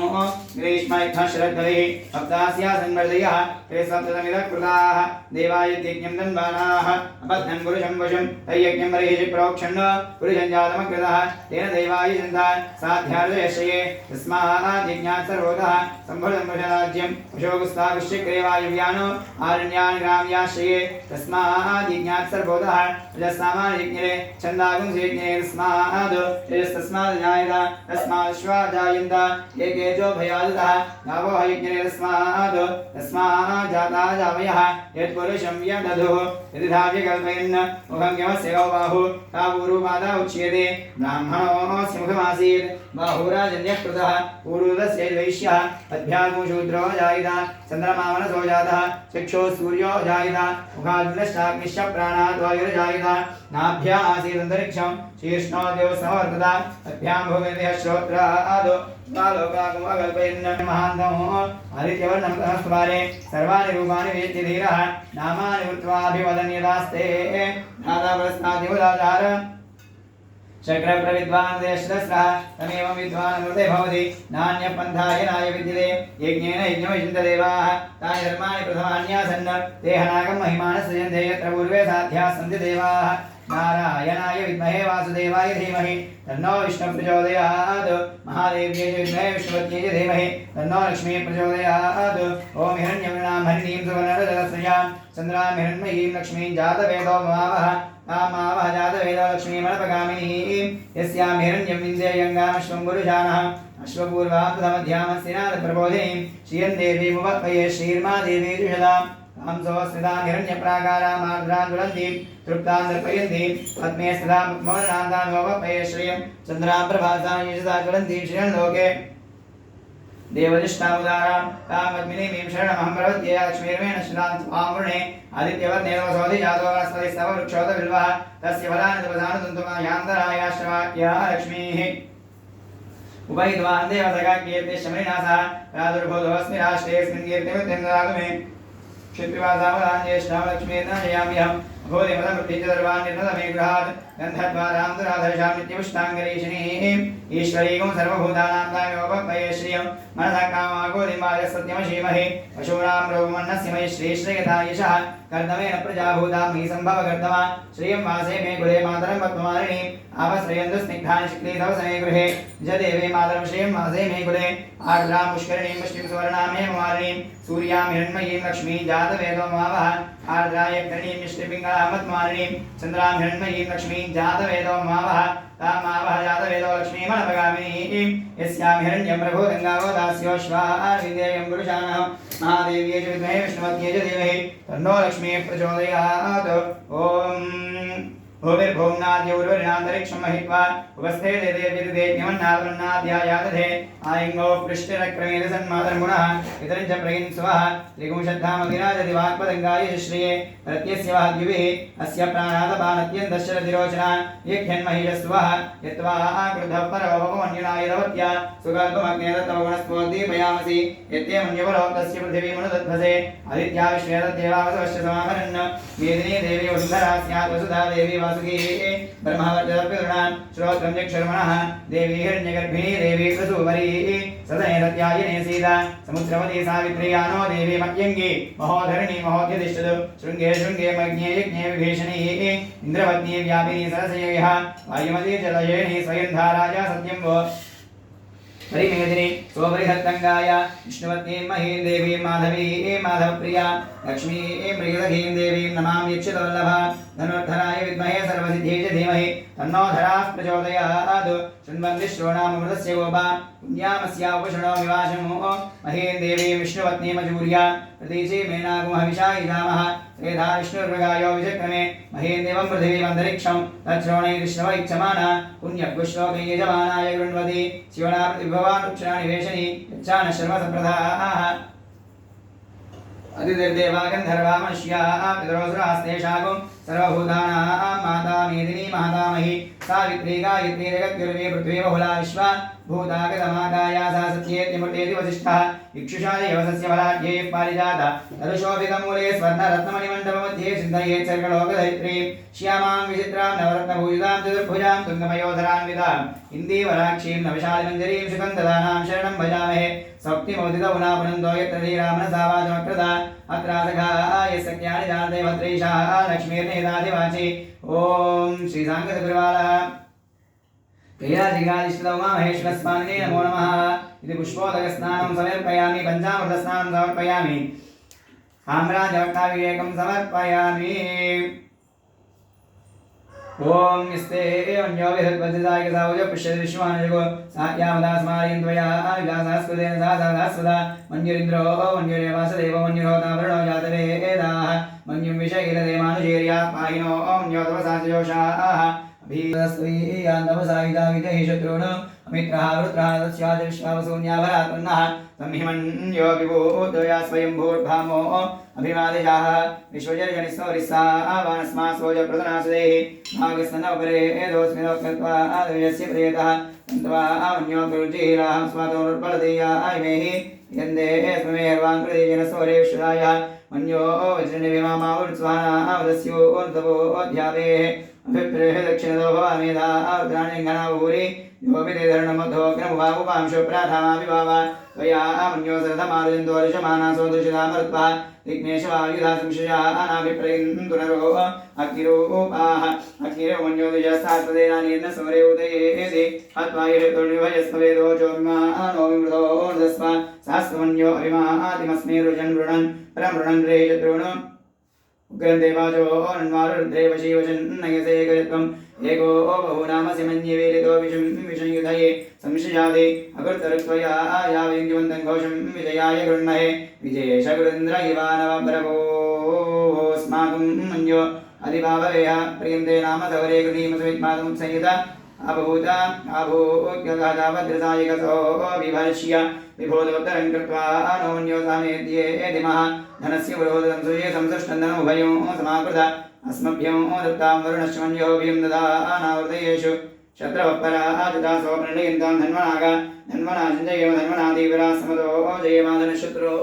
ग्रीष्मयुक्तः शरद्गलिः सप्तास्यासन्वर्धयः ते सप्ततमिदः कृताः देवायज्ञं धन्वानाः अपध्नन् पुरुषं वशं तयज्ञं बर्हिषि प्रोक्षन् पुरुषं जातमकृतः तेन देवाय चिन्ता साध्यार्जयश्रये तस्मात् यज्ञात् सर्वतः सम्भृतं वशराज्यं वशोगुस्ताविश्चिक्रेवायुव्यानो आरण्यान् ग्राम्याश्रये तस्मात् यज्ञात् सर्वतः रजस्सामान्यज्ञे छन्दागुंसेज्ञे तस्मात् तेजस्तस्मात् जायत तस्मात् श्वा जायन्त एकेजो भयादतः गावो यज्ञे तस्मात् जाता जावयः यत्पुरुषं यदधुः यदि धाव्यकल्पयन् मुखं यमस्य गौ बाहु तावूरुपादा उच्यते ब्राह्मणोऽस्य मुखमासीत् बाहुराजन्यः कृतः पूर्वदस्य वैश्यः पद्भ्यागो शूद्रो जायत चन्द्रमामनसो जातः चक्षुः सूर्यो जायत मुखाद्रश्चाग्निश्च प्राणात् वायुर्जायत नाभ्या आसीत् अन्तरिक्षं शीर्ष्णो देवः समवर्तत पद्भ्यां भूमिर्देहः श्रोत्रादो बालोकागमकल्पयन् महान्तमो आदित्यवर्णं सहस्रवारे सर्वाणि रूपाणि वेत्ति धीरः नामानि कृत्वाभिवदन्यदास्ते नादावरस्नादिवदाचार शक्रप्रविद्वान् देशदस्रः तमेवं विद्वान् अमृते भवति नान्यपन्थायनाय विद्यते यज्ञेन यज्ञमचिन्तदेवाः तानि धर्माणि प्रथमान्यासन् ते हनाकं महिमानः सृजन्ते यत्र पूर्वे साध्याः सन्ति देवाः नारायणाय विद्महे वासुदेवाय धीमहि तन्नो विष्णुः प्रचोदयात् महादेव्यै च विद्महे विष्णुपत्न्यै च धीमहि तन्नो लक्ष्मीः प्रचोदयात् ॐ हिरण्यवर्णां हरिणीं सुवर्णरजतस्रजां चन्द्रां हिरण्मयीं लक्ष्मीं जातवेदो ममावः कामावः जातवेदो लक्ष्मीमनपगामिनीं यस्यां हिरण्यं विन्द्ययङ्गामश्वं पुरुषाणः अश्वपूर्वां प्रथमध्यामस्तिनाथप्रबोधिनीं श्रियं देवीमुपत्पये श्रीर्मा देवी जुषदाम् हंसोस्मितां हिरण्यप्राकारामार्द्रां ज्वलन्तीं तृप्तां दर्पयन्तीं पद्मे स्थितां मुक्मवर्णान्तां वपये श्रियं चन्द्रां प्रभासां यशसा ज्वलन्तीं श्रियं लोके देवजिष्ठामुदारां कामद्मिनीं शरणमहं प्रपद्ये लक्ष्मीर्मेण श्रितां त्वां वृणे आदित्यवत्ने तवसोऽधिजातो वनस्पतिस्तव वृक्षोतबिल्वः तस्य फलानि तपसानुतन्तुमायान्तरायाश्रवाक्या लक्ष्मीः उपैद्वान् देवसखाकीर्तिः शमनिनासः प्रादुर्भूतोऽस्मि राष्ट्रेऽस्मिन् कीर्तिमित्यन्तरागमे क्षिप्रिवासावदान् ज्येष्ठां लक्ष्मीर्नाशयाम्यहं भूरिमदमृत्युदर्वान् निर्मदमे गृहात् गन्धद्वारां दुराधर्षां नित्यपुष्टाङ्गरीषिणीम् ईश्वरीगुं सर्वभूतानां तामेवोपये श्रियं मनसा कामागोदिमाय सत्यमशीमहि पशूनां रोगमन्नस्य मयि श्रीश्रेयतायशः कर्दमेन प्रजाभूतां मयि सम्भवकर्दमा श्रियं वासे मे कुले मातरं पद्ममालिनीम् आवश्रयन्तु स्निग्धानि शिक्लीतवसने गृहे जदेवे मातरं श्रियं वासे मे कुले आर्द्रां पुष्करिणीं पुष्टिं सुवर्णां मे मालिनीं सूर्यां हिरण्मयीं लक्ष्मीं जातवेदो मावः आर्द्राय करणीं निष्टिपिङ्गलां पद्ममालिनीं चन्द्रां हिरण्मयीं लक्ष्मीं जातवेदो मावः तामावः जातवेदो लक्ष्मीमनपगामिनीं यस्यां हिरण्यं प्रभो गङ्गावो दास्योश्वार्विदेयं पुरुषाणः महादेव्यै च विद्महे विष्णुपत्न्यै च धीमहि तन्नो लक्ष्मीः प्रचोदयात् ॐ भूमिर्भुवनाद्यौर्वरिणान्तरिक्षं महित्वा उपस्थे देदेव्यतिदेज्ञमन्नादन्नाद्यायादधे आयङ्गो पृष्टिरक्रमेण सन्मातर्गुणः इतरं च प्रयिन्सुवः त्रिगुंशद्धामगिराजति वाक्पदङ्गाय श्रिये प्रत्यस्य वः द्युभिः अस्य प्राणादपानत्यन्तश्च रतिरोचना यज्ञन्महिषस्वः यत्वा कृतः परोपमन्युनायदवत्या सुकल्पमग्ने दत्तमगुणस्फोद्दीपयामसि यत्ते मन्युपरो तस्य पृथिवीमनुदध्वसे आदित्या विश्वेदद्देवावसवश्च समाहरन् मेदिनी देवी वसुन्धरा स्यात् वसुधा देवी वासुकी ब्रह्मवर्चदर्पितॄणां श्रोत्रं चक्षुर्मणः देवी हिरण्यगर्भिणी देवी प्रसूवरी सदनेरत्यायिने सीता समुद्रवती सावित्री यानो देवी मह्यङ्गी महोधरिणी महोद्यतिष्ठतु शृङ्गे शृङ्गे मज्ञे यज्ञे विभीषणी इन्द्रपत्नी व्यापिनी सरसयः वायुमती जलयिनी स्वयंधा राजा सत्यं वो परिमेदिनी स्वबृहत्तङ्गाय विष्णुवतीं महीं देवीं माधवी माधवप्रिया लक्ष्मीं प्रियसखीं देवीं नमामि यक्षितवल्लभा धनुर्धराय विद्महे सर्वसिद्ध्यै च धीमहि तन्नो धराः प्रचोदयात् शृण्वन्ति श्रोणामृतस्य गोपा पुण्यामस्या उपशृणो विवाशमो महीं देवीं विष्णुपत्नीमजूर्या प्रतीची मेनागुमहविषा इदामः त्रेधा विष्णुर्मृगायो विचक्रमे महीं देवं पृथिवीमन्तरिक्षं तच्छ्रोणै विष्णव इच्छमाना पुण्यपुष्लोकै यजमानाय गृह्णवति शिवना प्रतिभवान् वृक्षाणि वेशनि यच्छानः शर्मसम्प्रदाः अतिर्देवा गन्धर्वा मनुष्याः पितरोऽसुरास्तेषागुं सर्वभूतानां माता मेदिनी महातामही सावित्री गायत्री जगद्गुरुवी पृथ्वी बहुला विश्वा भूतागतमाकाया सा सत्येत्यमृतेति वसिष्ठः इक्षुषादेवसस्य बलाढ्यैः पारिजाता तदुशोभितमूले स्वर्णरत्नमणिमण्डपमध्ये चिन्तयेत् सर्गलोकधरित्रीं श्यामां विचित्रां नवरत्नभूषितां चतुर्भुजां तुङ्गमयोधरान्वितां इन्दीवराक्षीं नवशालिमञ्जरीं सुगन्धदानां शरणं भजामहे सौक्तिमोदितौना पुनन्दो यत्र धीरामनसा वाचमकृता अत्रासखाय सख्यानि जानते भद्रैषा लक्ष्मीर्निहितादिवाचि ॐ श्रीसाङ्गसगुरुवालः कैलासिकाधिष्ठितौ महेश्वरस्वामिने नमो नमः इति पुष्पोदकस्नानं समर्पयामि पञ्चामृतस्नानं समर्पयामि साम्राज्यवक्ताभिषेकं समर्पयामि ओम यस्ते अन्यो विहद्वज्रदाय सावज पुष्यति विश्वानजगो सायामदास्मारिन्द्वया विलासास्पदेन दासादास्पदा मन्युरिन्द्रो मन्युरेवासदेव मन्युरोतावरणो जातवेदाः मन्युं विषयिलदेमानुजेर्या पाहिनो मन्योतवसाजोषाः अभीरस्त्वीयान्दवसायुधा विजहि शत्रून् अमित्रः वृत्रः तस्याच विश्वावसून्याभरात्मन्नः संहिमन्यो विभूतया स्वयंभूर्भामो अभिमादिजाः विश्वजर्जनिस्वरिस्सा आवानस्मासोजप्रदनासुदेहि भागस्तनोपरे एदोऽस्मिनोक्त्वा आदव्यस्य प्रियतः तन्त्वा आवन्यो गुरुजिराहं स्वातोरुर्बलदेया आयमेहि यन्दे स्ममेर्वाङ्कृतिजनस्वरेश्वराय मन्यो वज्रनिविमामावृत्स्वाना आवदस्योऽन्तवोऽध्यापेः अभिप्रेह दक्षिणतो भवामेधा आर्द्राण्यङ्गनाभूरि योपितेधरणमध्वोग्रमुवामुपांशो प्राधामाभिभावा त्वया मन्यो सरथमारुजन्तो ऋषमानासो दृशितामरुत्वा विघ्नेशवायुधा संशया अनाभिप्रयन्तुनरो अग्निरूपाः अग्निरो मन्यो द्विजस्तात्पदेनानीर्नसमरे उदयेति हत्वा यशतुर्निभयस्मवेदो चोर्मानो विमृतो ऊर्ध्वस्व सहस्रमन्यो अभिमातिमस्मे रुजन् मृणन् परमृणन् रे शत्रून् उग्रन्देवाचो नन्वारुद्रे वशीवशन्नयसे गजत्वम् एको बहुनामसि मन्ये वेलितो विषयुधये संशयादे अकृतरुत्वया यावयन्तिवन्तं घोषं विजयाय गृह्णहे विजयेश गुरुन्द्र इवानवप्रभोस्माकं मन्यो अधिभाववेह प्रियन्ते नाम सवरे कृतीमसविद्मातुं संयुता अभूता अभूत्यगादाभद्रसायिकसो विभर्ष्य विभोदोत्तरं कृत्वा नो मन्यो सामेद्ये दिमः धनस्य पुरोधनं सुये संसृष्टन्दनमुभयो समाकृत अस्मभ्यो दत्तां वरुणश्वन्योभिं ददानावृतयेषु शत्रवपराजितासो प्रणयन्तां धन्वनाग धन्वना सञ्जयेम धन्वना दीवरा समतो जयेमाधनशत्रो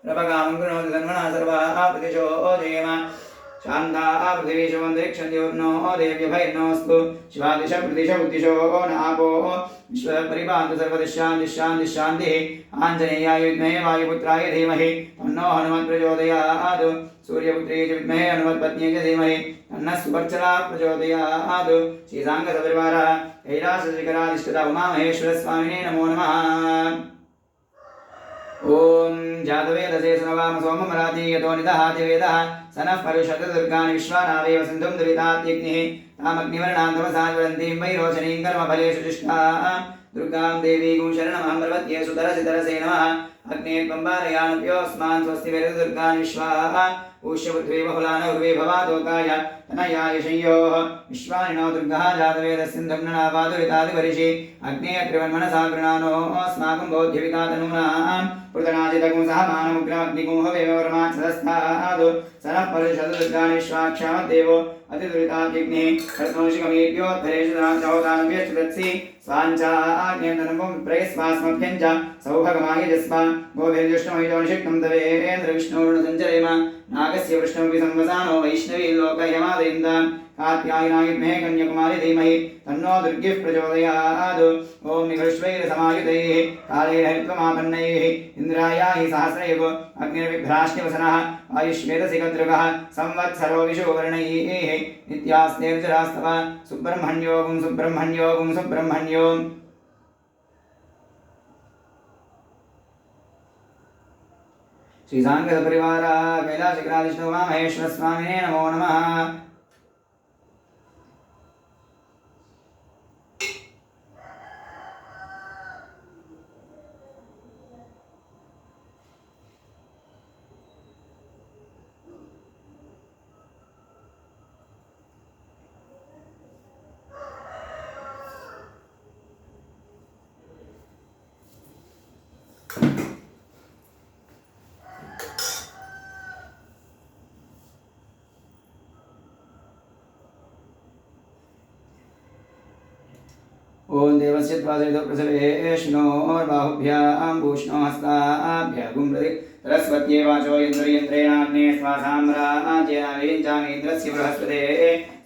रपगामं कृणोति धन्वना सर्वा प्रतिशो जयेम शान्ता पृथिवीशवन्तरिक्षन्योर्नो देव्यभैर्नोऽस्तु शिवादिश प्रतिश बुद्धिशो न आपो विश्वपरिपान्तु सर्वदिशान्तिः आञ्जनेयाय विद्महे वायुपुत्राय धीमहि तन्नो हनुमत्प्रचोदयात् सूर्यपुत्रे च विद्महे हनुमत्पत्न्यै च धीमहि तन्नः सुवर्चला प्रचोदयात् श्रीसाङ्गसपरिवारः कैलासशिखराधिष्ठिता उमामहेश्वरस्वामिने नमो नमः ओम जातवेदसे सुनवाम सोममराति यतो निदहाति वेदः सनः परुषतदुर्गानि विश्वानावेव सिन्धुं दुरितात्यग्निः तामग्निवर्णां तमसा ज्वलन्तीं वैरोचनीं कर्मफलेषु जुष्टाः दुर्गां देवीं शरणमहं प्रपद्ये सुतरसितरसे नमः अग्ने त्वम्बारयानभ्योऽस्मान् स्वस्ति वेददुर्गान् विश्वाः ऊष्यपुत्रे बहुलान उर्वे भवादोकाय तनयाय शय्योः विश्वानिनो दुर्गः जातवेदस्सिन्धुं ननापादुरितादिपरिषि अग्ने अग्रिवन्मनसा गृणानो अस्माकं बोध्यविकातनूनां पृतनाजितगुं सह मानमुग्रमग्निगुं हवेमवर्माक्षदस्तादु सनः परुषतदुर्गान् विश्वाक्षामद्देवो अतिदुरिताग्निः रत्नोषिकमेभ्योद्धरेषु दनाचहोदानभ्यश्चदत्सि स्वाञ्चाग्नेन्दनं प्रयस्वास्मभ्यञ्च सौभगमायजस्वा गोभिर्जुष्टमयितोनिषिक्तं तवेन्द्र विष्णोरुणसञ्चरेम नागस्य वृष्णोऽपि संवसानो वैष्णवी लोकयमादयन्तां कात्यायनायुग्मे कन्याकुमारी धीमहि तन्नो दुर्गिः प्रचोदयात् ॐ निघर्ष्वैरसमायुतैः कालैर्हरित्वमापन्नैः इन्द्रायाहि सहस्रयुग अग्निर्विभ्राष्टिवसनः आयुष्वेदसिकदृगः संवत्सरो विशुवर्णैः नित्यास्तेर्जरास्तव सुब्रह्मण्योगुं सुब्रह्मण्योगुं सुब्रह्मण्योम् श्रीसाङ्गसपरिवारः कैलासशिखराधिष्ठितो महेश्वरस्वामिने नमो नमः ओम देवस्य त्वासेतो प्रसवेष्णोर्बाहुभ्यां भूष्णो हस्ताभ्यागुं प्रति सरस्वत्ये वाचो यन्द्रेणाग्ने स्वासाम्राज्येनाभिञ्जामीन्द्रस्य बृहस्पते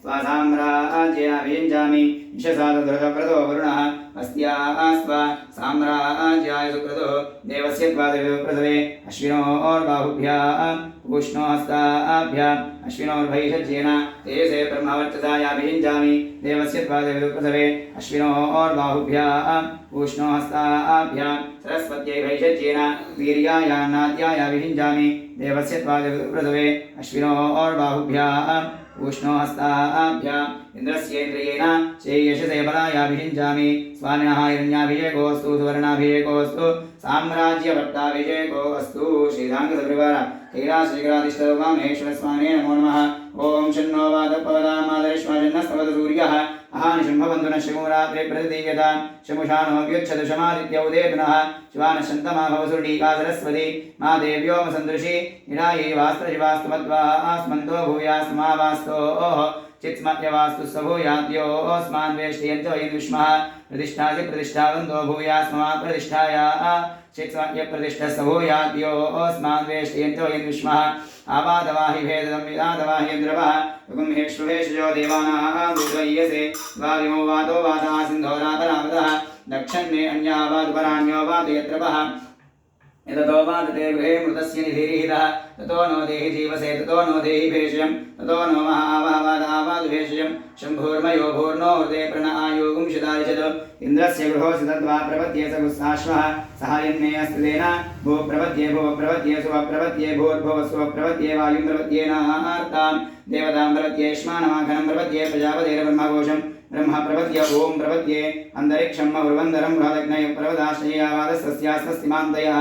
स्वासाम्राज्येनाभिञ्जामि यशसादधृतव्रतो वरुणः अस्त्यास्त्वा साम्राज्याय सुक्रतो देवस्य त्वादेव प्रसवे अश्विनोर्बाहुभ्यां भूष्णो हस्ताभ्याम् अश्विनोर्भैषज्येन तेजसे ब्रह्मवर्चसायाभिञ्जामि देवस्य त्वादेव प्रसवे अश्विनोर्बाहुभ्यां भूष्णो हस्ताभ्याम् सरस्वत्यै भैषज्येन वीर्यायान्नाद्यायाभिञ्जामि देवस्य त्वादेव प्रसवे अश्विनोर्बाहुभ्यां भूष्णो हस्ताभ्याम् इन्द्रस्येन्द्रियेण श्रेयशसे बलायाभिषिञ्चामि स्वामिनः हिरण्याभिषेकोऽस्तु सुवर्णाभिषेकोऽस्तु साम्राज्यभट्टाभिषेकोऽस्तु श्रीधाङ्गसपरिवार कैलासशिखराधिष्ठोमामहेश्वरस्वामिने नमो नमः ओम शन्नो वादपवदामादरिष्माजन्नस्तवतु सूर्यः अहानि शम्भवन्तु नश्यमुरात्रे प्रतिदीयतां शमुषाणोऽभ्युच्छतु शमादित्य उदेतुनः शिवानशन्तमा भवसुर्डीका सरस्वती मा देव्योम सन्दृशि निरायै वास्त्रशिवास्तु मत्वा आस्मन्तो भूयास्मावास्तोः चित्स्मत्यवास्तु सभूयाद्योऽस्मान् वेष्टयञ्च वयं विष्मः प्रतिष्ठासि प्रतिष्ठावन्तो भूयास्मा प्रतिष्ठाया चित्स्मत्यप्रतिष्ठः सभूयाद्योऽस्मान् वेष्टयञ्च वयं विष्मः आवादवाहि भेदं विदादवाहि द्रवः गुम्हेष्वेशजो देवानाः दुर्वय्यसे वाविमो वातो वातः सिन्धोरातरावतः दक्षन्ने अन्यावादुपराण्यो वादयत्रवः यततो वादते गृहे मृतस्य निधिरिहितः ततो नो देहि जीवसे ततो नो देहि भेषजं ततो नो महावादावादुभेषजं शम्भूर्मयो भूर्नो हृदे प्रण आयोगुं शिदारिषत् इन्द्रस्य गृहोऽसि तद्वा प्रपद्ये स गुस्साश्वः सहायन्मे अस्त्रिदेन भो प्रपद्ये सुवप्रपद्ये भूर्भुवः सुवप्रपद्ये वायुं प्रपद्ये नार्तां देवतां प्रपद्ये श्मानमाखनं प्रपद्ये प्रजापतेर्ब्रह्मघोषं ब्रह्म प्रपद्य ओम प्रपद्ये अंतरिक्षं मरुवन्दरं बृहदग्नय पर्वदाश्रयावादस्वस्यास्वस्तिमान्तयः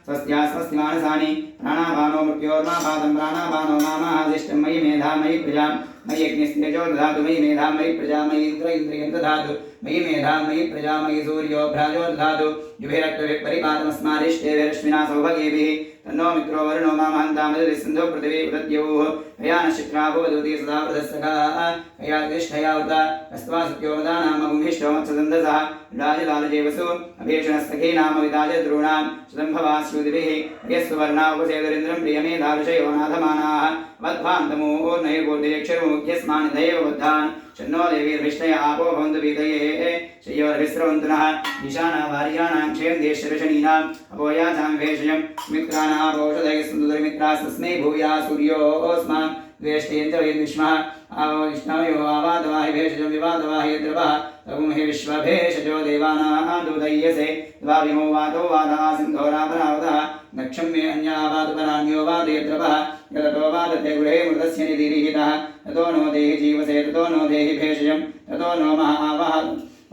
स्वस्यास्वस्तिमानसानि प्राणापानो मृत्योर्मापादं प्राणापानो मामादिष्टं मयि मेधा मयि प्रजां मयि अग्निस्तेजो दधातु मयि मेधा मयि प्रजा मयि इन्द्रियं दधातु मयि मेधा मयि प्रजा मयि सूर्यो भ्राजो दधातु युभिरक्तभिः परिपातमस्मादिष्टेभिरश्विना सौभगेभिः तन्नो मित्रो वरुणो मामहन्तामदि सिन्धो पृथिवी उदद्योः कया नक्षत्रा भवदुति सदा वृधस्सखाः कया तिष्ठया उत कस्त्वा सत्योमदानामगुंहिष्ठो मत्सदन्दसः राजलालजेवसु अभीषणस्तखे नाम विदाजद्रूणां शतम्भवास्युदिभिः यस्वर्णा उपसेदरिन्द्रं प्रियमेधारुषयो नाथमानाः वद्भान्तमोर्नैर्बोधिक्षरमुख्यस्मान् दैव बद्धान् शन्नो देवीर्विष्णय आपो भवन्तु वीतये शय्योर्विस्रवन्तुनः ईशानावार्याणां क्षेमदेशर्षणीनाम् अपोयाचां भेषजं मित्राणापोषधयः सन्तुदरिमित्रास्तस्मै भूया सूर्योऽस्मान् द्वेष्टयञ्च वयद्विष्मः आवविष्णवयो आवादवाहि भेषजं विवादवाहि द्रवः तगुंहि विश्वभेषजो देवानां दूतय्यसे द्वाविमो वातो वादः सिन्धोरापरावतः दक्षं मे अन्यावादपराण्यो वादयद्रवः यततो वादते गृहे मृतस्य निधिरिहितः ततो नो देहि जीवसे ततो नो देहि भेषजं ततो नो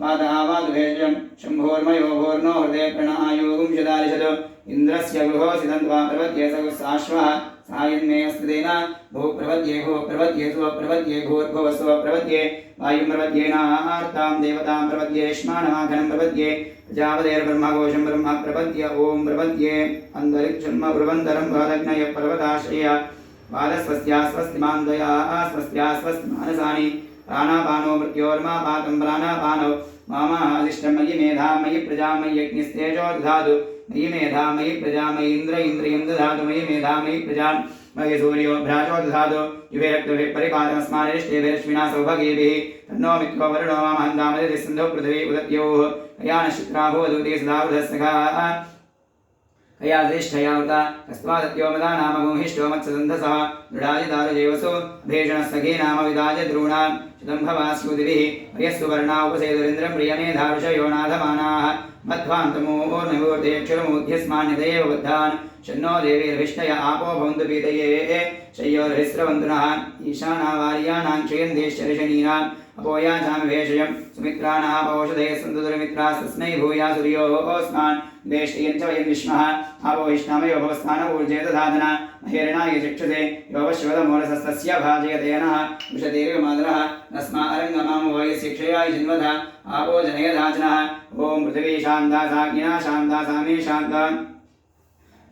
वादआवादुभेषजं शम्भोर्मयो भूर्नो हृदे प्रण आयोगुं शदारिषत् इन्द्रस्य गृहोऽसि तन्त्वा प्रपद्ये स गुस्साश्वः सायन्मे अस्त्रिदेन भो प्रपद्ये सुवप्रपद्ये भूर्भुवः सुवप्रपद्ये वायुं प्रपद्ये नार्तां देवतां प्रपद्ये श्मानमाखनं प्रपद्ये प्रजापतेर्ब्रह्मघोषं ब्रह्म प्रपद्य ओम प्रपद्ये अन्तरिक्षं मरुवन्दरं बृहदग्नय पर्वताश्रय वादस्वस्यास्वस्तिमान्तयाः स्वस्यास्वस्तिमानसानि प्राणापानो मृत्योर्मापातं प्राणापानो मामादिष्टं मयि मेधा मयि प्रजा मयि अग्निस्तेजो दधातु मयि मेधा मयि प्रजा मयि इन्द्रियं दधातु मयि मेधा मयि प्रजा मयि सूर्यो भ्राजो दधातु युभिरक्तभिः परिपातमस्मादिष्टेभिरश्विना सौभगेभिः तन्नो मित्रो वरुणो मामहन्तामदि सिन्धो पृथिवी उदद्योः कया नक्षत्रा भवदुति सदा वृधस्सखाः कया ज्येष्ठया उत कस्त्वादत्योमदानामगुंहिष्ठो मत्सदन्तसः दृढाजिदारुजेवसु भेषणस्तखे नाम विदाजद्रूणां शतम्भवास्युदिभिः वयस्सुवर्णा उपसेदुरिन्द्रं प्रियमेधारुषयो नाथमानाः मध्वान्तमूर्णविभूतेक्षरमूर्ध्यस्मान्यतयेव बद्धान् शन्नो देवीर्विष्णय आपो भवन्तु पीतये शय्योर्भिस्रवन्तुनः ईशानावार्याणां क्षयन्देश्चर्षणीनाम् अपोयाचां भेषजं सुमित्राणापोषधयः सन्तु दुर्मित्रास्तस्मै भूया सूर्योऽस्मान् वेष्टयञ्च वयं विष्मः आपो विष्णामयो भवस्थानपूर्जे दधातना महेरणाय चक्षुषे योपश्वतमूलसस्तस्य भाजयतेनः विषतेर्यमादरः तस्मारङ्गमां वयस्य क्षयाय जिन्वधः आपो जनयधाचनः ॐ पृथिवी शान्ता साज्ञा शान्ता सामे शान्ता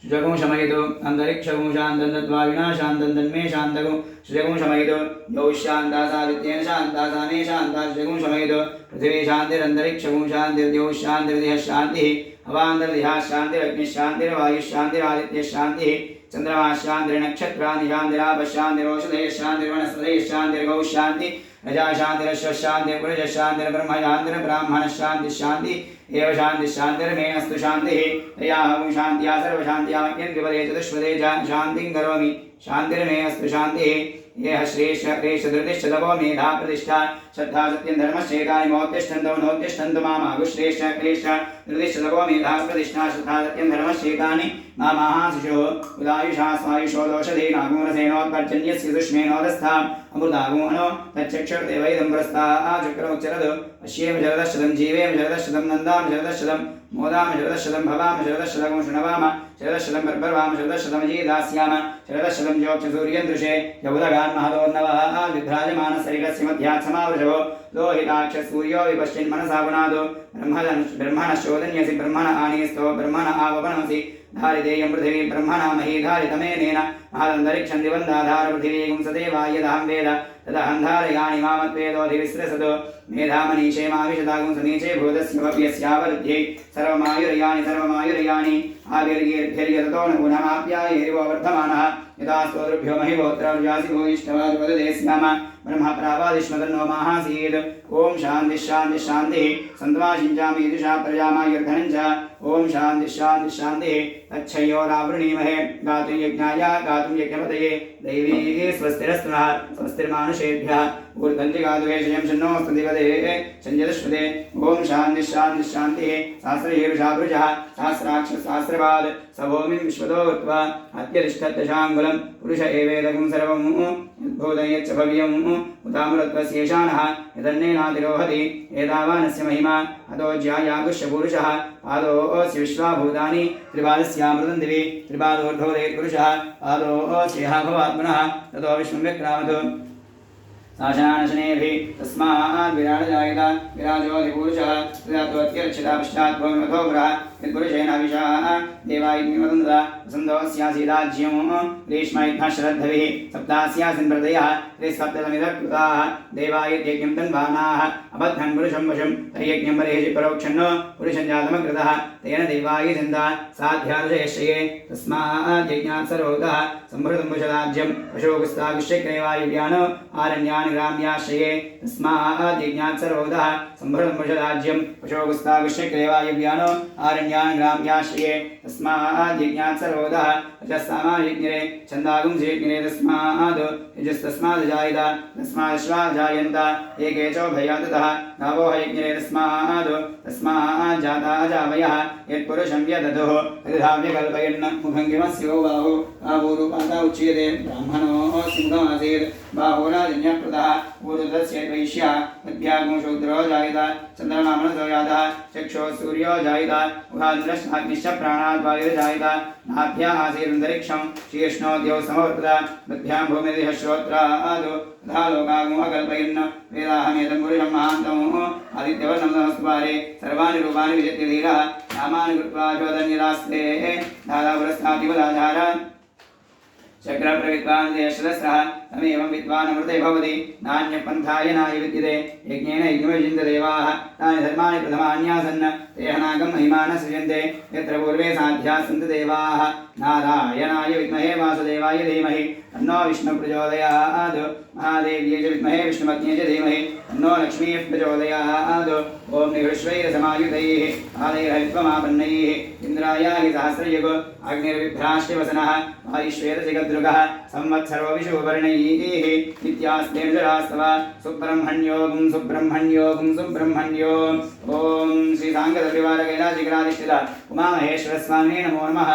शुचगुं शमयतु अन्तरिक्षगुं शान्तं दत्त्वा विनाशान्तं तन्मे शान्तगुं शुचगुं शमयतु यौ शान्ता सादित्येन शान्ता सा मे शान्ता शुचगुं शमयतु पृथिवी शान्तिरन्तरिक्षगुं शान्तिर्द्यौ शान्तिर्दिः शान्तिः अवान्तर्दिहा शान्तिरग्निः शान्तिर्वायुः शान्तिरादित्यः शान्तिः चन्द्रमा शान्तिर्नक्षत्राणि शान्तिरापः शान्तिरोषधयः शान्तिर्वनस्पतयः शान्तिर्गौः शान्ति प्रजा शान्तिरश्व शान्तिर्पुरुषः शान्तिर्ब्रह्म शान्तिर्ब्राह्मणः शान्तिः शान्ति एव शान्तिः शान्तिर्मे अस्तु शान्तिः तयाहं शान्त्या सर्वशान्त्यामज्ञद्विपदे चतुष्पदे शान्तिं करोमि शान्तिर्मे अस्तु शान्तिः येह श्रेष्ठ क्लेश धृतिश्च तपो मेधा प्रतिष्ठा श्रद्धा सत्यं धर्मश्चेतानि मोत्तिष्ठन्तौ नोत्तिष्ठन्तु मामागु श्रेष्ठ क्लेश धृतिश्च तपो मेधा प्रतिष्ठा श्रद्धा सत्यं धर्मश्चेतानि मामाशिषो उदायुषा स्वायुषो दोषधेनागुणसेनोत्पर्जन्यस्य सुष्मेनोदस्थाम् अमृतागुणो तच्चक्षुर्देवैदं पुरस्ता चक्रमुच्चरदु अश्येम शरदशतं जीवेम शरदशतं नन्दाम शरदशतं मोदाम शरदशतं भवाम शरदशतं शृणवाम शरदशतं बर्बर्वाम शरदशतं जीदास्याम शरदशतं जोक्षसूर्यं दृशे यबुदगान् महदोर्नवः विभ्राजमानशरीरस्य मध्यात् समावृषभो लोहिताक्षसूर्यो विपश्चिन् मनसा पुनादो ब्रह्मणश्चोदन्यसि ब्रह्मण आनीस्तो ब्रह्मण आवपनमसि धारितेयं पृथिवी ब्रह्मणा मही धारितमेनेन महदन्तरिक्षं दिवन्दाधार पृथिवीगुं सदेवा यदहं वेद तदहं धारयामि मामद्वेदोऽधिविसृसतु मेधामनीषे माविशदागुं सनीचे भूतस्य भव्यस्यावरुद्ध्यै सर्वमायुरयानि आविर्गीर्भिर्यततो न गुणमाप्यायैरिवो वर्धमानः यदा स्तोतृभ्यो महिवोत्तरजासि भूयिष्ठवाद्वदे स्याम ब्रह्म प्रावादिष्मदन्नो माहासीत् ओम शान्तिः शान्तिः शान्तिः सन्तमाशिञ्चामि यजुषा प्रजामायुर्धनं च ओम शान्तिः शान्तिः शान्तिः तच्छयोरावृणीमहे गातुं यज्ञाय गातुं यज्ञपतये दैवी स्वस्तिरस्तु नः स्वस्तिर्मानुषेभ्यः ऊर्ध्वञ्जगातुवेशयं शन्नोऽस्तु दिवदे चञ्जलश्वते ओम शान्तिः शान्तिः शान्तिः सहस्रशीर्षा पुरुषः सहस्राक्षः सहस्रपाद स भूमिं विश्वतो कृत्वा अत्यतिष्ठत्तशाङ्गुलं पुरुष एवेदकं सर्वम् यद्भूतं यच्च भव्यम् उदामृतस्येषाणः यदन्नेनातिरोहति एतावानस्य महिमा अतो ज्यायागुष्य पुरुषः पादोऽस्य विश्वाभूतानि त्रिपादस्यामृतं दिवि त्रिपादोर्धोदेत् पुरुषः पादोऽस्यः भवात्मनः ततो विश्वं व्यक्रामतु साशनाशनेभिः तस्मात् विराजजायत विराजोऽधिपुरुषः तदात्वत्यर्चिता पश्चात् भूमिमथोपुरः यत्पुरुषेण विशाः देवायज्ञमदन्तदा वसन्तोऽस्यासीदाज्यं ग्रीष्मयुद्धः शरद्धभिः सप्तास्यासिन् प्रदयः त्रिसप्ततमिदः कृताः देवायज्ञं तन्वानाः अबद्धं पुरुषं वशं तर्यज्ञं परेहि परोक्षन्नो पुरुषं जातमकृतः तेन देवाय चिन्ता साध्यादशयश्रये तस्मात् यज्ञात् सर्वोतः संभृतं पुरुषराज्यं पशोगस्तागुश्चक्रेवायुव्यानो आरण्यानि ग्राम्याश्रये तस्मात् यज्ञात् सर्वोतः संभृतं पुरुषराज्यं पशोगस्तागुश्चक्रेवायुव्यानो आरण्यानि ग्राम्याश्रये तस्मात् यज्ञात् सर्वोतः रजस्सामायज्ञरे छन्दागुंसयज्ञरे तस्मात् यजस्तस्मात् जायत तस्मात् जायन्त एके चोभयाततः गावो यज्ञरे तस्मात् जाता जावयः यत्पुरुषं यदधुः तद्धाव्यकल्पयन् मुखं किमस्यो बाहु आभूरूपाता उच्यते ब्राह्मणो सिंहमासीत् बाहुराजन्यः कृतः ऊर्ध्वस्य वैश्यः मध्यागुं शूद्रो जायत चन्द्रमा मनसो जातः चक्षुः सूर्यो जायत मुखान्द्रश्चाग्निश्च प्राणात् वायुर्जायत नाभ्याः आसीदन्तरिक्षं शीर्ष्णोद्यौ समवर्तत मध्यां भूमिरिह श्रोत्रादो तथा लोकागुम् अकल्पयन् वेदाहमेतं पुरुषं महान्तम् आदित्यवर्णं नमस्कुमारे सर्वाणि रूपाणि विजित्य धीरः नामानि कृत्वा चोदन्यदास्ते दादा पुरस्तादिवदाधार चक्रप्रविद्वान् देशदस्रः तमेवं विद्वान् अमृते भवति नान्यपन्थाय नाय विद्यते यज्ञेन यज्ञमविचिन्त्य देवाः तानि धर्माणि प्रथमान्यासन् ते हनाकं महिमानः सृजन्ते यत्र पूर्वे साध्याः सन्ति देवाः नारायणाय विद्महे वासुदेवाय धीमहि तन्नो विष्णुः प्रचोदयात् महादेव्यै च विद्महे विष्णुपत्न्यै च धीमहि तन्नो लक्ष्मीः प्रचोदयात् ॐ निगृश्वैरसमायुधैः पादैर्हरित्वमापन्नैः इन्द्रायाहि सहस्रयुग अग्निर्बिभ्राष्ट्यवसनः वायुश्वेतजगद्रुगः संवत्सरो विषुवर्णैः नित्यास्तेन जरास्तव सुब्रह्मण्योगुं सुब्रह्मण्योगुं सुब्रह्मण्यो ॐ श्रीसाङ्गदविवारकैलासिकराधिष्ठित उमामहेश्वरस्वामिने नमो नमः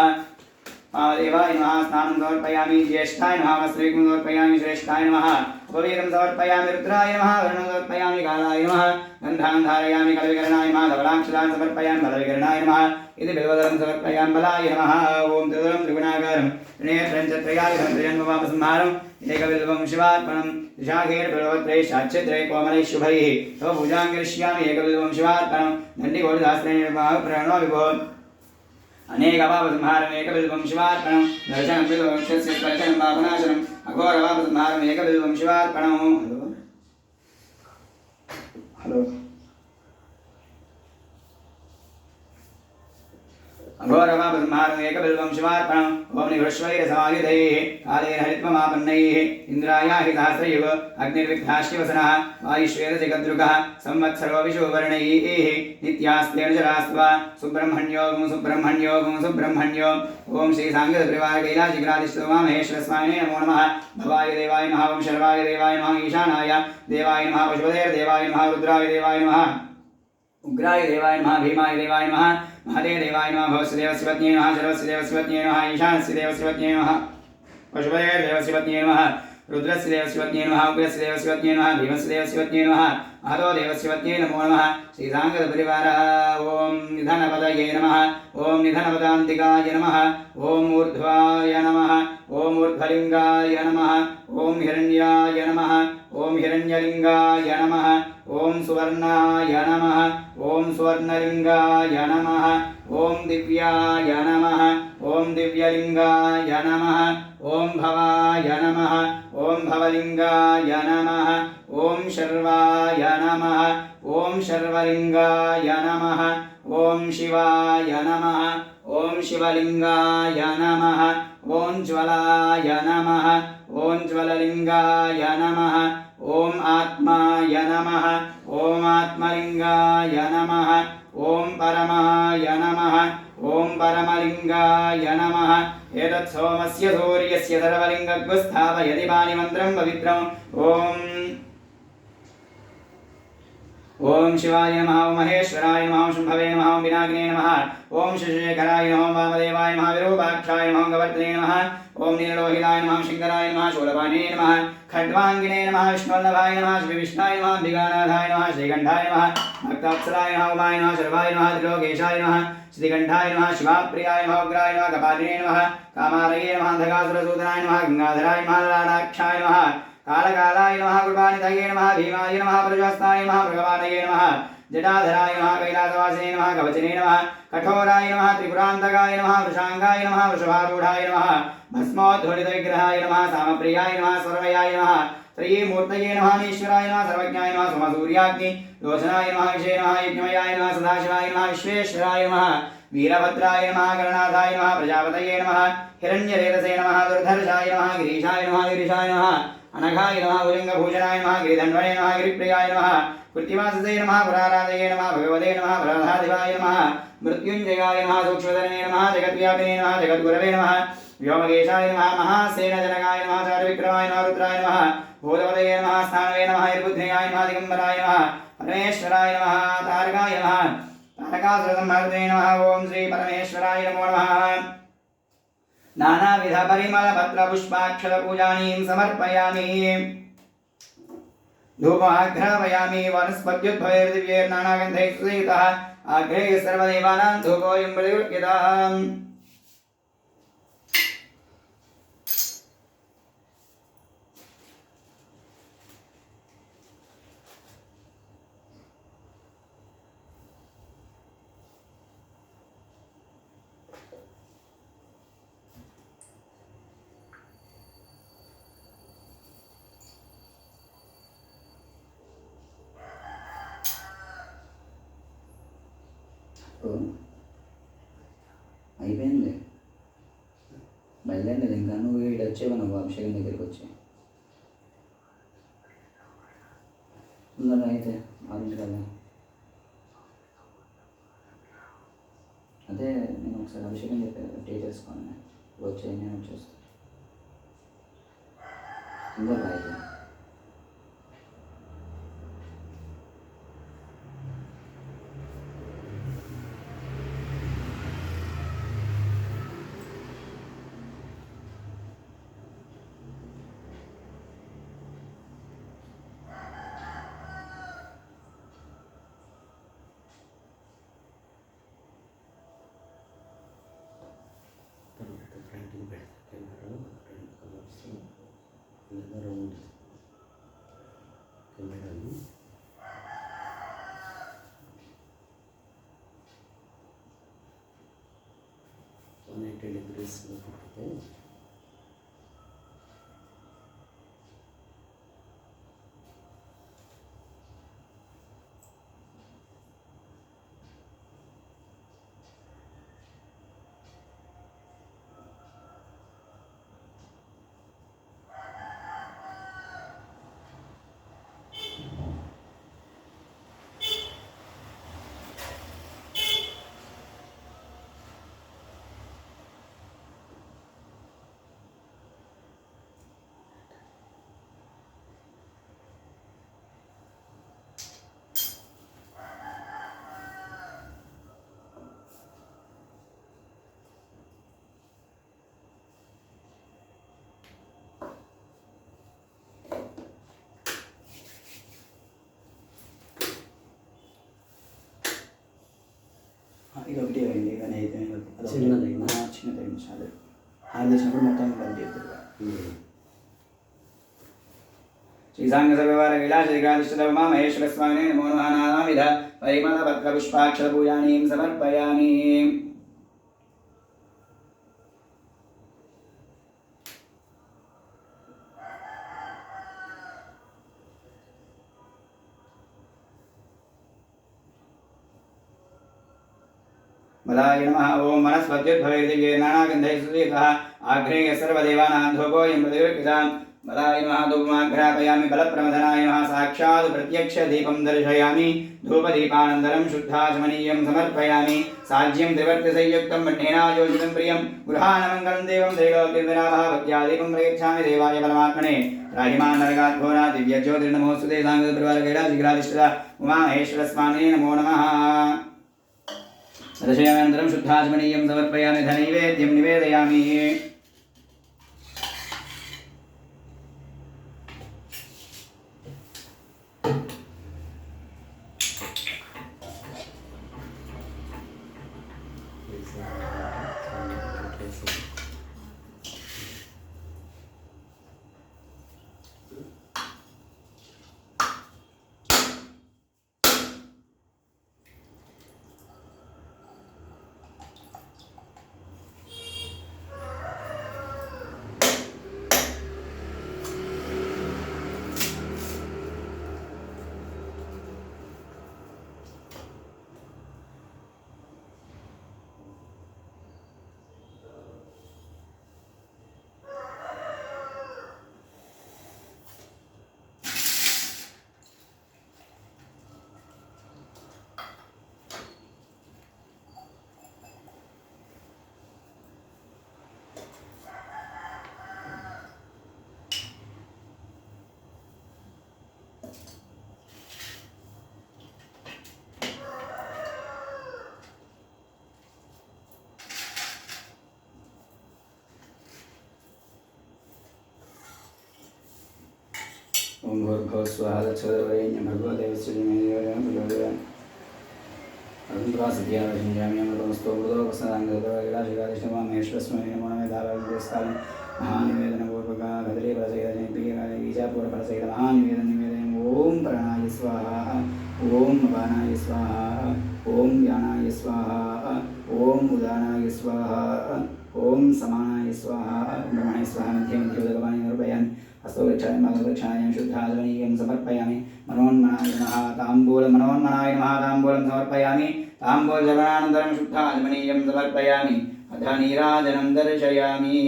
महादेवाय नमः स्नानं समर्पयामि ज्येष्ठाय नमः वस्त्रविग्रहं समर्पयामि श्रेष्ठाय नमः उपवीतं समर्पयामि रुद्राय नमः वर्णं समर्पयामि कालाय नमः गन्धान् धारयामि कलविकरणाय नमः धवलाक्षतान् समर्पयामि बलविकरणाय नमः इति बिल्वदलं समर्पयामि बलाय नमः ॐ त्रिदलं त्रिगुणाकारं त्रिनेत्रं च त्रयायुधं त्रिजन्मपापसंहारम् एकबिल्वं शिवार्पणं शाखेर्बलवत्रैः शाच्छिद्रैः कोमलैः शुभैः तव पूजां करिष्यामि एकबिल्वं शिवार्पणं दण्डिकोटिदास्त्रैः प्रणो विभो अनेकपापसंहारमेकबिल्वं शिवार्पणं दर्शनं विदोक्षस्य स्पर्शनं पापनाशनम् अघोरपापसंहारमेकबिल्वं शिवार्पणं हलो अघोरपापसंहारमेकबिल्वं शिवार्पणम् ॐ निवृश्वैरसमायुधैः कालेन हरित्वमापन्नैः इन्द्रायाहि सहस्रयुग अग्निर्विघ्नाश्चिवसनः वायुश्वेतजगद्रुकः संवत्सरो विषुवर्णैः नित्यास्तेन जरास्त्वा सुब्रह्मण्योगं सुब्रह्मण्योगं सुब्रह्मण्यो ॐ श्रीसाङ्गपरिवार कैलाशिग्राधिष्ठोमा महेश्वरस्वामिने नमो नमः भवाय देवाय नमः ॐ शर्वाय देवाय नमः ईशानाय देवाय नमः पशुपतेर्देवाय नमः रुद्राय देवाय नमः उग्राय देवाय नमः भीमाय देवाय नमः महदे देवाय नमः भवस्य देवस्य पत्न्यै नमः शर्वस्य देवस्य पत्न्यै नमः ईशानस्य देवस्य पत्न्यै नमः पशुपतेर्देवस्य पत्न्यै नमः रुद्रस्य देवस्य पत्न्यै नमः उग्रस्य देवस्य पत्न्यै नमः भीमस्य देवस्य पत्न्यै नमः महदो देवस्य पत्न्यै नमो नमः श्रीसाङ्गपरिवारः ॐ निधनपदये नमः ॐ निधनपदान्तिकाय नमः ॐ ऊर्ध्वाय नमः ॐ ऊर्ध्वलिङ्गाय नमः ॐ हिरण्याय नमः ॐ हिरण्यलिङ्गाय नमः ॐ सुवर्णाय नमः ॐ सुवर्णलिङ्गाय नमः ॐ दिव्याय नमः ॐ दिव्यलिङ्गाय नमः ॐ भवाय नमः ॐ भवलिङ्गाय नमः ॐ शर्वाय नमः ॐ शर्वलिङ्गाय नमः ॐ शिवाय नमः ॐ शिवलिङ्गाय नमः ॐ ज्वलाय नमः ॐ ज्वललिङ्गाय नमः ॐ आत्माय नमः ॐ आत्मलिङ्गाय नमः ॐ परमाय नमः ॐ परमलिङ्गाय नमः एतत् सोमस्य सूर्यस्य सर्वलिङ्गग्स्थापयति पाणिमन्त्रं पवित्रम् ॐ शिवाय नमः ॐ महेश्वराय नमः ॐ शुम्भवे नमः ॐ विनागिने नमः ॐ शशिशेखराय नमः ॐ वामदेवाय नमः विरूपाक्षाय नमः गवर्तने नमः ॐ नीललोहिताय नमः शङ्कराय नमः शूलपाणे नमः खड्वाङ्गिने नमः विष्णुवल्लभाय नमः श्रीविष्णाय नमः दिगानाथाय नमः श्रीकण्ठाय नमः भक्तावत्सलाय नमः उमाय नमः शर्वाय नमः त्रिलोकेशाय नमः श्रीकण्ठाय नमः शिवाप्रियाय नमः उग्राय नमः कपालिने नमः कामारये नमः अंधकासुरसूदनाय नमः गंगाधराय नमः ललाटाक्षाय नमः कालकालाय नमः कृपानिधये नमः भीमाय नमः प्रजहस्ताय नमः भगवानये नमः जटाधराय नमः कैलासवासिने नमः कवचने नमः कठोराय नमः त्रिपुरान्तकाय नमः वृषाङ्गाय नमः वृषभारूढाय नमः भस्मोद्धूलितविग्रहाय नमः सामप्रियाय नमः सर्वयाय नमः त्रयीमूर्तये नमः ईश्वराय नमः सर्वज्ञाय नमः सोमसूर्याग्नि लोचनाय नमः विषये नमः यज्ञमयाय नमः सदाशिवाय नमः विश्वेश्वराय नमः वीरभद्राय नमः गणनाथाय नमः प्रजापतये नमः हिरण्यरेतसे नमः दुर्धर्षाय नमः गिरीशाय नमः गिरीशाय नमः अनघाय नमः भुजङ्गभूषणाय नमः गिरिधन्वने नमः गिरिप्रियाय नमः कृत्तिवाससे नमः पुराराधये नमः भगवते नमः प्रधाधिवाय नमः मृत्युञ्जयाय नमः सूक्ष्मधरणे नमः जगद्व्यापिने नमः जगद्गुरवे नमः व्योमकेशाय नमः महासेनजनकाय नमः चारुविक्रमाय नमः रुद्राय नमः भूतपतये नमः स्थानवे नमः हिरबुद्धियाय नमः दिगम्बराय नमः परमेश्वराय नमः तारकाय नमः तारकासुरसंहर्ते नमः ॐ श्री परमेश्वराय नमो नमः नानाविध परिमलपत्र पुष्पाक्षरपूजानीं समर्पयामि धूपमाघ्रापयामि वनस्पत्युद्भवैर्दिव्यैर्नानागन्धैः सुसेवितः आग्रे सर्वदेवानां धूपोऽयं प्रतिगृह्यताम् అయిపోయింది బయలుదేరలేదు ఇంకా నువ్వు వీడు వచ్చేవా నువ్వు అభిషేకం దగ్గరికి వచ్చి తొందరగా అయితే ఆరెంజ్ కదా అదే నేను ఒకసారి అభిషేకం చెప్పాను టీ చేసుకోండి వచ్చే నేను వచ్చేస్తాను తొందరగా అయితే ఇది ఒకటి అయింది కానీ అయితే చిన్నదైంది చాలు ఆయన చేసినప్పుడు మొత్తం బంద్ చేస్తారు శ్రీసాంగ సర్వవార విలాసికాదిష్టమ మహేశ్వర స్వామినే నమో నమః నానావిధ పరిమళ పత్ర పుష్పాక్షర పూజానీం సమర్పయామి मदाय नमः ओम मनस्पत्युद्भवेदिव्ये नानागन्धैः सुदीर्घः आग्नेय सर्वदेवानां धूपोऽयं प्रतिगृह्यतां मदाय नमः धूपमाघ्रापयामि बलप्रमथनाय नमः साक्षात् प्रत्यक्षदीपं दर्शयामि धूपदीपानन्तरं शुद्धाचमनीयं समर्पयामि साज्यं त्रिवर्तिसंयुक्तं मण्डेनायोजितं प्रियं गृहानमङ्गलं देवं त्रैलोक्यविनाभावत्यादीपं प्रयच्छामि देवाय परमात्मने राजमान् नरकाद्घोरा दिव्यज्योतिर्नमोऽस्तुते साङ्गपरिवारकैलासगिराधिष्ठिता उमामहेश्वरस्वामिने नमो नमः दर्शयानन्तरं शुद्धाचमनीयं समर्पयामि धनैवेद्यं निवेदयामि ओम भूर्भुवः स्वः तत्सवितुर्वरेण्यं भर्गो देवस्य धीमहि धियो यो नः प्रचोदयात् अनन्तरासत्यावशिञ्जामि अमृतमस्तु मृदोपस्नाङ्गदोगिलाशिकादिष्टमा महेश्वरस्वामिने नमो नमः दावाग्रस्कालं महानिवेदनपूर्वका कदलीफलसहितजनप्रियकालीजापूरफलसहित महानिवेदनं निवेदयामि ओम प्राणाय स्वाहा ओम अपानाय स्वाहा ओम व्यानाय स्वाहा ओम उदानाय स्वाहा ओम समानाय स्वाहा ब्रह्मणे स्वाहा मध्ये मध्ये उदकपानि निरूपयामि हस्तोक्षाय मलवृक्षाय शुद्धाचमनीयं समर्पयामि मनोन्मनाय नमः ताम्बूलं समर्पयामि ताम्बूलजपनानन्तरं शुद्धाचमनीयं समर्पयामि अथ नीराजनं दर्शयामि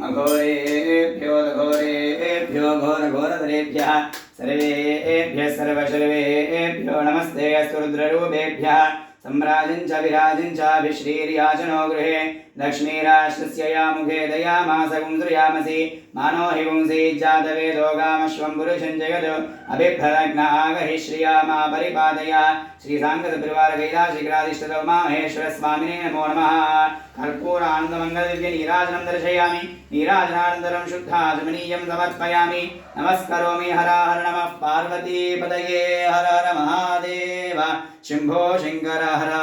अघोरेभ्यो घोरघोरधरेभ्यः सर्वेभ्यः सर्वशर्वेभ्यो नमस्ते अस्तु रुद्ररूपेभ्यः सम्राजं च विराजं च विश्रीर्याचनो गृहे लक्ष्मीराष्ट्रस्य या मुखे दयामास गुंसृयामसि मानो हि पुंसि जातवेदो गामश्वं पुरुषं जगत् अभिभ्रदग्नागहि श्रिया मा परिपादय श्रीसाङ्गसपरिवार कैलाशिखराधिष्ठितो माहेश्वर स्वामिने नमो नमः कर्पूरानन्दमङ्गलदिव्य नीराजनं दर्शयामि नीराजनानन्तरं शुद्धाचमनीयं समर्पयामि नमस्करोमि हर हर नमः पार्वतीपतये हर हर महादेव शंभो शंकर हर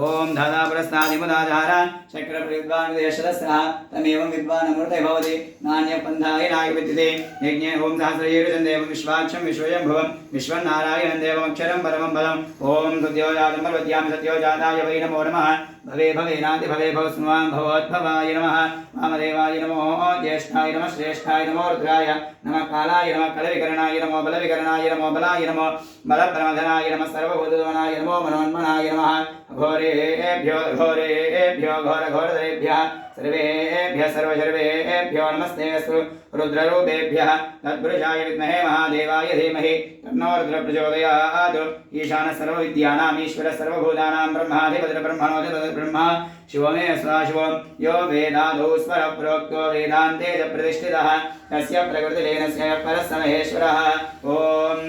ओम धाता पुरस्तादिमुदाधार चक्रप्रविद्वान् विदेशदस्रः तमेवं विद्वान् अमृते भवति नान्यपन्थाय नायविद्यते यज्ञे ओम सहस्रयेरुजं देवं विश्वाक्षं विश्वयं भवं विश्वनारायणं देवमक्षरं परमं पदम् ओम सत्योजातं पर्वत्यां सत्योजाताय वै नमो नमः भवे भवेनाति भवे भवस्नुवां भवोद्भवाय नमः वामदेवाय नमो ज्येष्ठाय नमः श्रेष्ठाय नमो रुद्राय नमः कालाय नमः कलविकरणाय नमो बलविकरणाय नमो बलाय नमो बलप्रमथनाय नमः सर्वभूतधनाय नमो मनोन्मनाय नमः घोरेभ्यो घोरेभ्यो घोरघोरधरेभ्यः सर्वेभ्यः सर्वशर्वेभ्यो नमस्तेऽस्तु रुद्ररूपेभ्यः तत्पुरुषाय विद्महे महादेवाय धीमहि तन्नो रुद्रः प्रचोदयात् ईशानः सर्वविद्यानाम् ईश्वरः सर्वभूतानां ब्रह्माधिपतिर्ब्रह्मणोऽधिपतिर्ब्रह्मा शिवमे सदाशिवं यो वेदादौ स्वरः प्रोक्तो वेदान्ते च प्रतिष्ठितः तस्य प्रकृतिलेनस्य परस्य महेश्वरः ॐ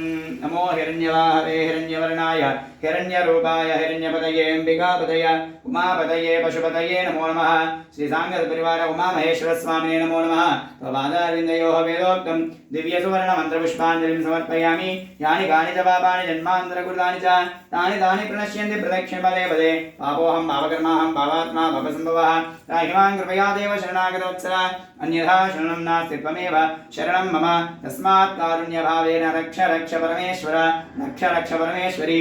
नमो हिरण्यवाहवे हिरण्यवर्णाय हिरण्यरूपाय हिरण्यपतये अम्बिकापतये उमापतये पशुपतये नमो नमः श्रीसाङ्गपरिवार उमामहेश्वर स्वामिने नमो नमः त्वपादारविन्दयोः वेदोक्तं दिव्यसुवर्णमन्त्रपुष्पाञ्जलिं समर्पयामि यानि कानि च पापानि जन्मान्तरकृतानि च तानि तानि प्रणश्यन्ति प्रदक्षिणे पदे पदे पापोऽहं पापकर्माहं पापात्मा पापसम्भवः त्राहि मां कृपया देव शरणागतवत्सल अन्यथा शरणं नास्ति त्वमेव शरणं मम तस्मात् कारुण्यभावेन रक्ष रक्ष परमेश्वर रक्ष परमेश्वरी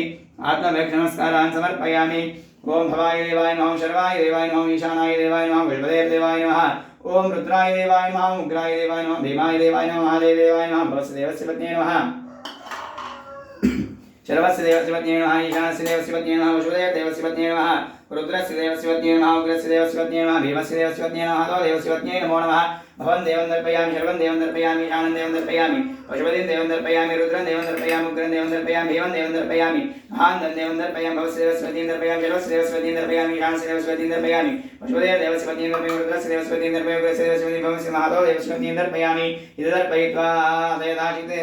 आत्मभक्षनमस्कारान् समर्पयामि ओम भवाय देवाय नमः शर्वाय देवाय नमः ईशानाय देवाय नमः विष्णुदेव देवाय नमः ओम रुद्राय देवाय नमः उग्राय देवाय नमः भीमाय देवाय नमः महादेव देवाय नमः भवस्य पत्न्ये नमः शर्वस्य देवस्य पत्न्ये नमः ईशानस्य देवस्य पत्न्ये नमः वसुदेव देवस्य पत्न्ये नमः रुद्रस्य देवस्य पत्न्ये नमः उग्रस्य देवस्य पत्न्ये नमः भीमस्य देवस्य पत्न्ये नमः तो देवस्य पत्न्ये नमो नमः भवन देवं दर्पयामि शर्वं देवं दर्पयामि ईशानं देवं दर्पयामि पशुपतिं देवं दर्पयामि रुद्रं देवं दर्पयामि उग्रं देवं दर्पयामि भीमं देवं दर्पयामि आनन्दं देवं दर्पयामि भवस्य देवस्य पत्न्ये दर्पयामि शर्वस्य देवस्य पत्न्ये दर्पयामि ईशानस्य देवस्य पत्न्ये दर्पयामि पशुपतेः देवस्य पत्न्ये दर्पयामि रुद्रस्य देवस्य पत्न्ये दर्पयामि उग्रस्य देवस्य पत्न्ये भवस्य महातो देवस्य पत्न्ये दर्पयामि इति दर्पयित्वा वेदाचिते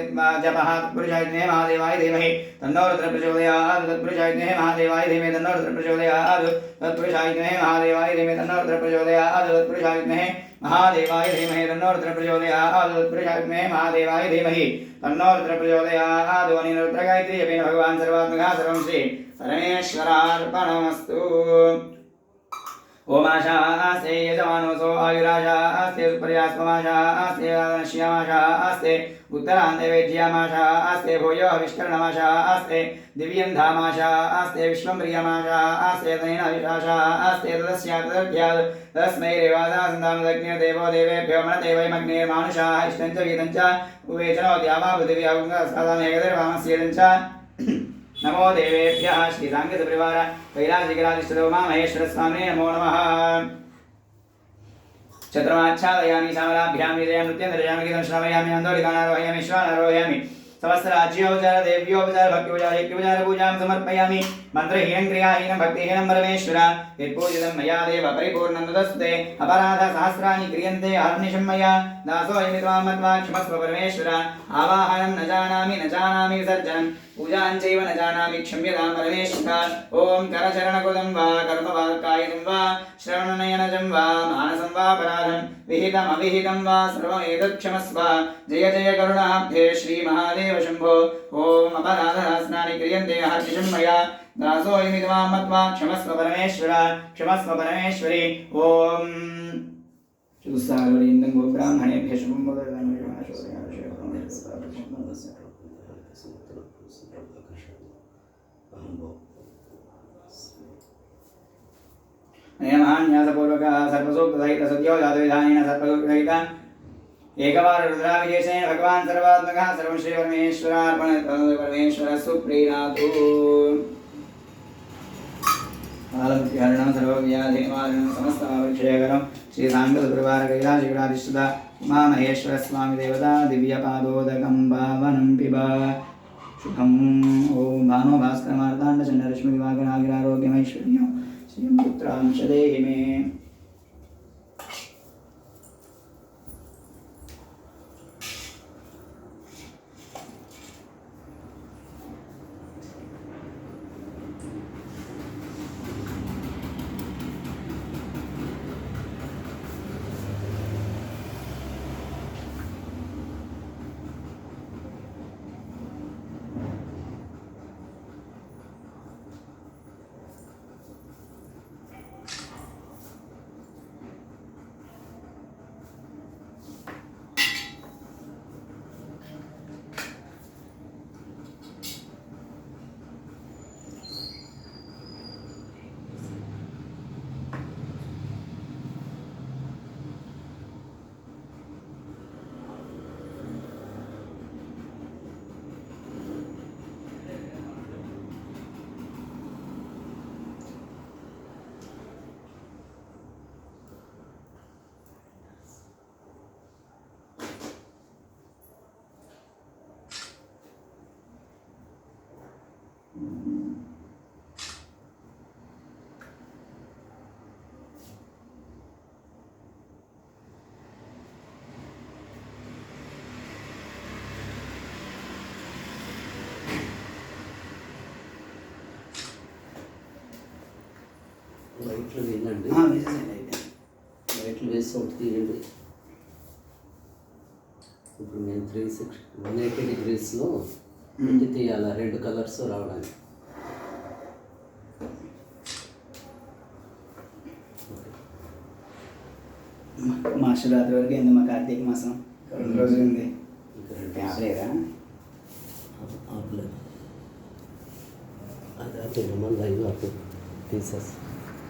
जपः तत्पुरुषाय विद्महे महादेवाय धीमहि तन्नो रुद्रः प्रचोदयात् तत्पुरुषाय विद्महे महादेवाय धीमहि तन्नो रुद्रः प्रचोदयात् तत्पुरुषाय विद्महे महादेवाय धीमहि तन्नो रुद्रः प्रचोदयात् तत्पुरुषाय विद्महे महादेवाय धीमहि तन्नो रुद्रः प्रचोदयात् तत्पुरुषाय विद्महे महादेवाय धीमहि तन्नो रुद्रः प्रचोदयात् अनेन रुद्रगायत्री जपेन भगवान् सर्वात्मकः सर्वं श्री परमेश्वरार्पणमस्तु ओमाशास्ते यजमानोऽसो आयुराशास्ते सुपर्यास्ममाशास्ते नश्यामाशास्ते उत्तरान्ते वेज्यामाशास्ते भूयो विष्करणमाशास्ते दिव्यं धामाशास्ते विश्वं प्रियमाशास्ते तनेन विशाशास्ते तदस्यात् तस्मै रेवादासन्तामदग्निर्देवो देवेभ्यो मनते वैमग्निर्मानुषाः इष्टं च वीतं च उवेचनोद्यावा पृथिव्या उङ्गस्कादामेकदैर्वामस्येदं च नमो देवेभ्यः श्रीसाङ्गसपरिवार कैलाशिखराधिष्ठितो मामहेश्वर स्वामिने नमो नमः छत्रमाच्छादयामि श्यामलाभ्यां विजयं नृत्यं दर्शयामि गीतं श्रावयामि आन्दोलिकानारोहयामि श्वानारोहयामि सहस्राज्योपचार देव्योपचार भक्त्योपचार यज्ञोपचार पूजां समर्पयामि मन्त्रहीनं क्रियाहीनं भक्तिहीनं परमेश्वर यत्पूजितं मया देव परिपूर्णं तदस्ते अपराध सहस्राणि क्रियन्ते अहर्निशं मया दासोऽयमि त्वां मत्वा क्षमस्व परमेश्वर आवाहनं न जानामि विसर्जनं पूजां चैव न जानामि क्षम्यतां परमेश्वर ॐ करचरणकृतं वा कर्मवाक्कायितं वा श्रवणनयनजं वा मानसं वा अपराधं विहितमविहितं वा सर्वमेतत् क्षमस्व जय जय करुणाब्धे श्रीमहादेव शम्भो ॐ अपराधनाशनानि क्रियन्ते हर्निशं मया दासोऽयमि त्वां मत्वा क्षमस्व परमेश्वर क्षमस्व परमेश्वरी ॐ चतुस्सागरवरेण्यं गोब्राह्मणेभ्यः शुभं वदतु न्यासपूर्वकः सर्वसूक्तसहित सत्योजातविधानेन सर्वसूक्तसहित एकवार रुद्राभिषेकेन भगवान् सर्वात्मकः सर्वं श्री परमेश्वरार्पणं परमेश्वर सुप्रीणातु कालमुक्तिहरणं सर्वव्याधिनिवारणं समस्तपापक्षयकरं श्रीसाङ्गसपरिवार कैलाशिखराधिष्ठित उमामहेश्वर स्वामी देवता दिव्यपादोदकं पावनं पिब शुभम ओम भानो भास्कर मार्तांड चंद्र रश्मि दिवाकर आरोग्यमैश्वर्यं श्रियं पुत्रांश देहि मे। లైట్లు వేయండి. లైట్లు వేసి ఒకటి తీయండి. ఇప్పుడు నేను 180 degreesలో ఇంటి తీయాలి, 2 కలర్స్ రావడానికి. మహాశివరాత్రి వరకు ఏంది మా కార్తీక మాసం 2 రోజులు ఉంది. ఆపలేదా? ఆపలేదు. అది ఆపలేదు, మళ్ళీ లైవ్ ఆపు తీసేసి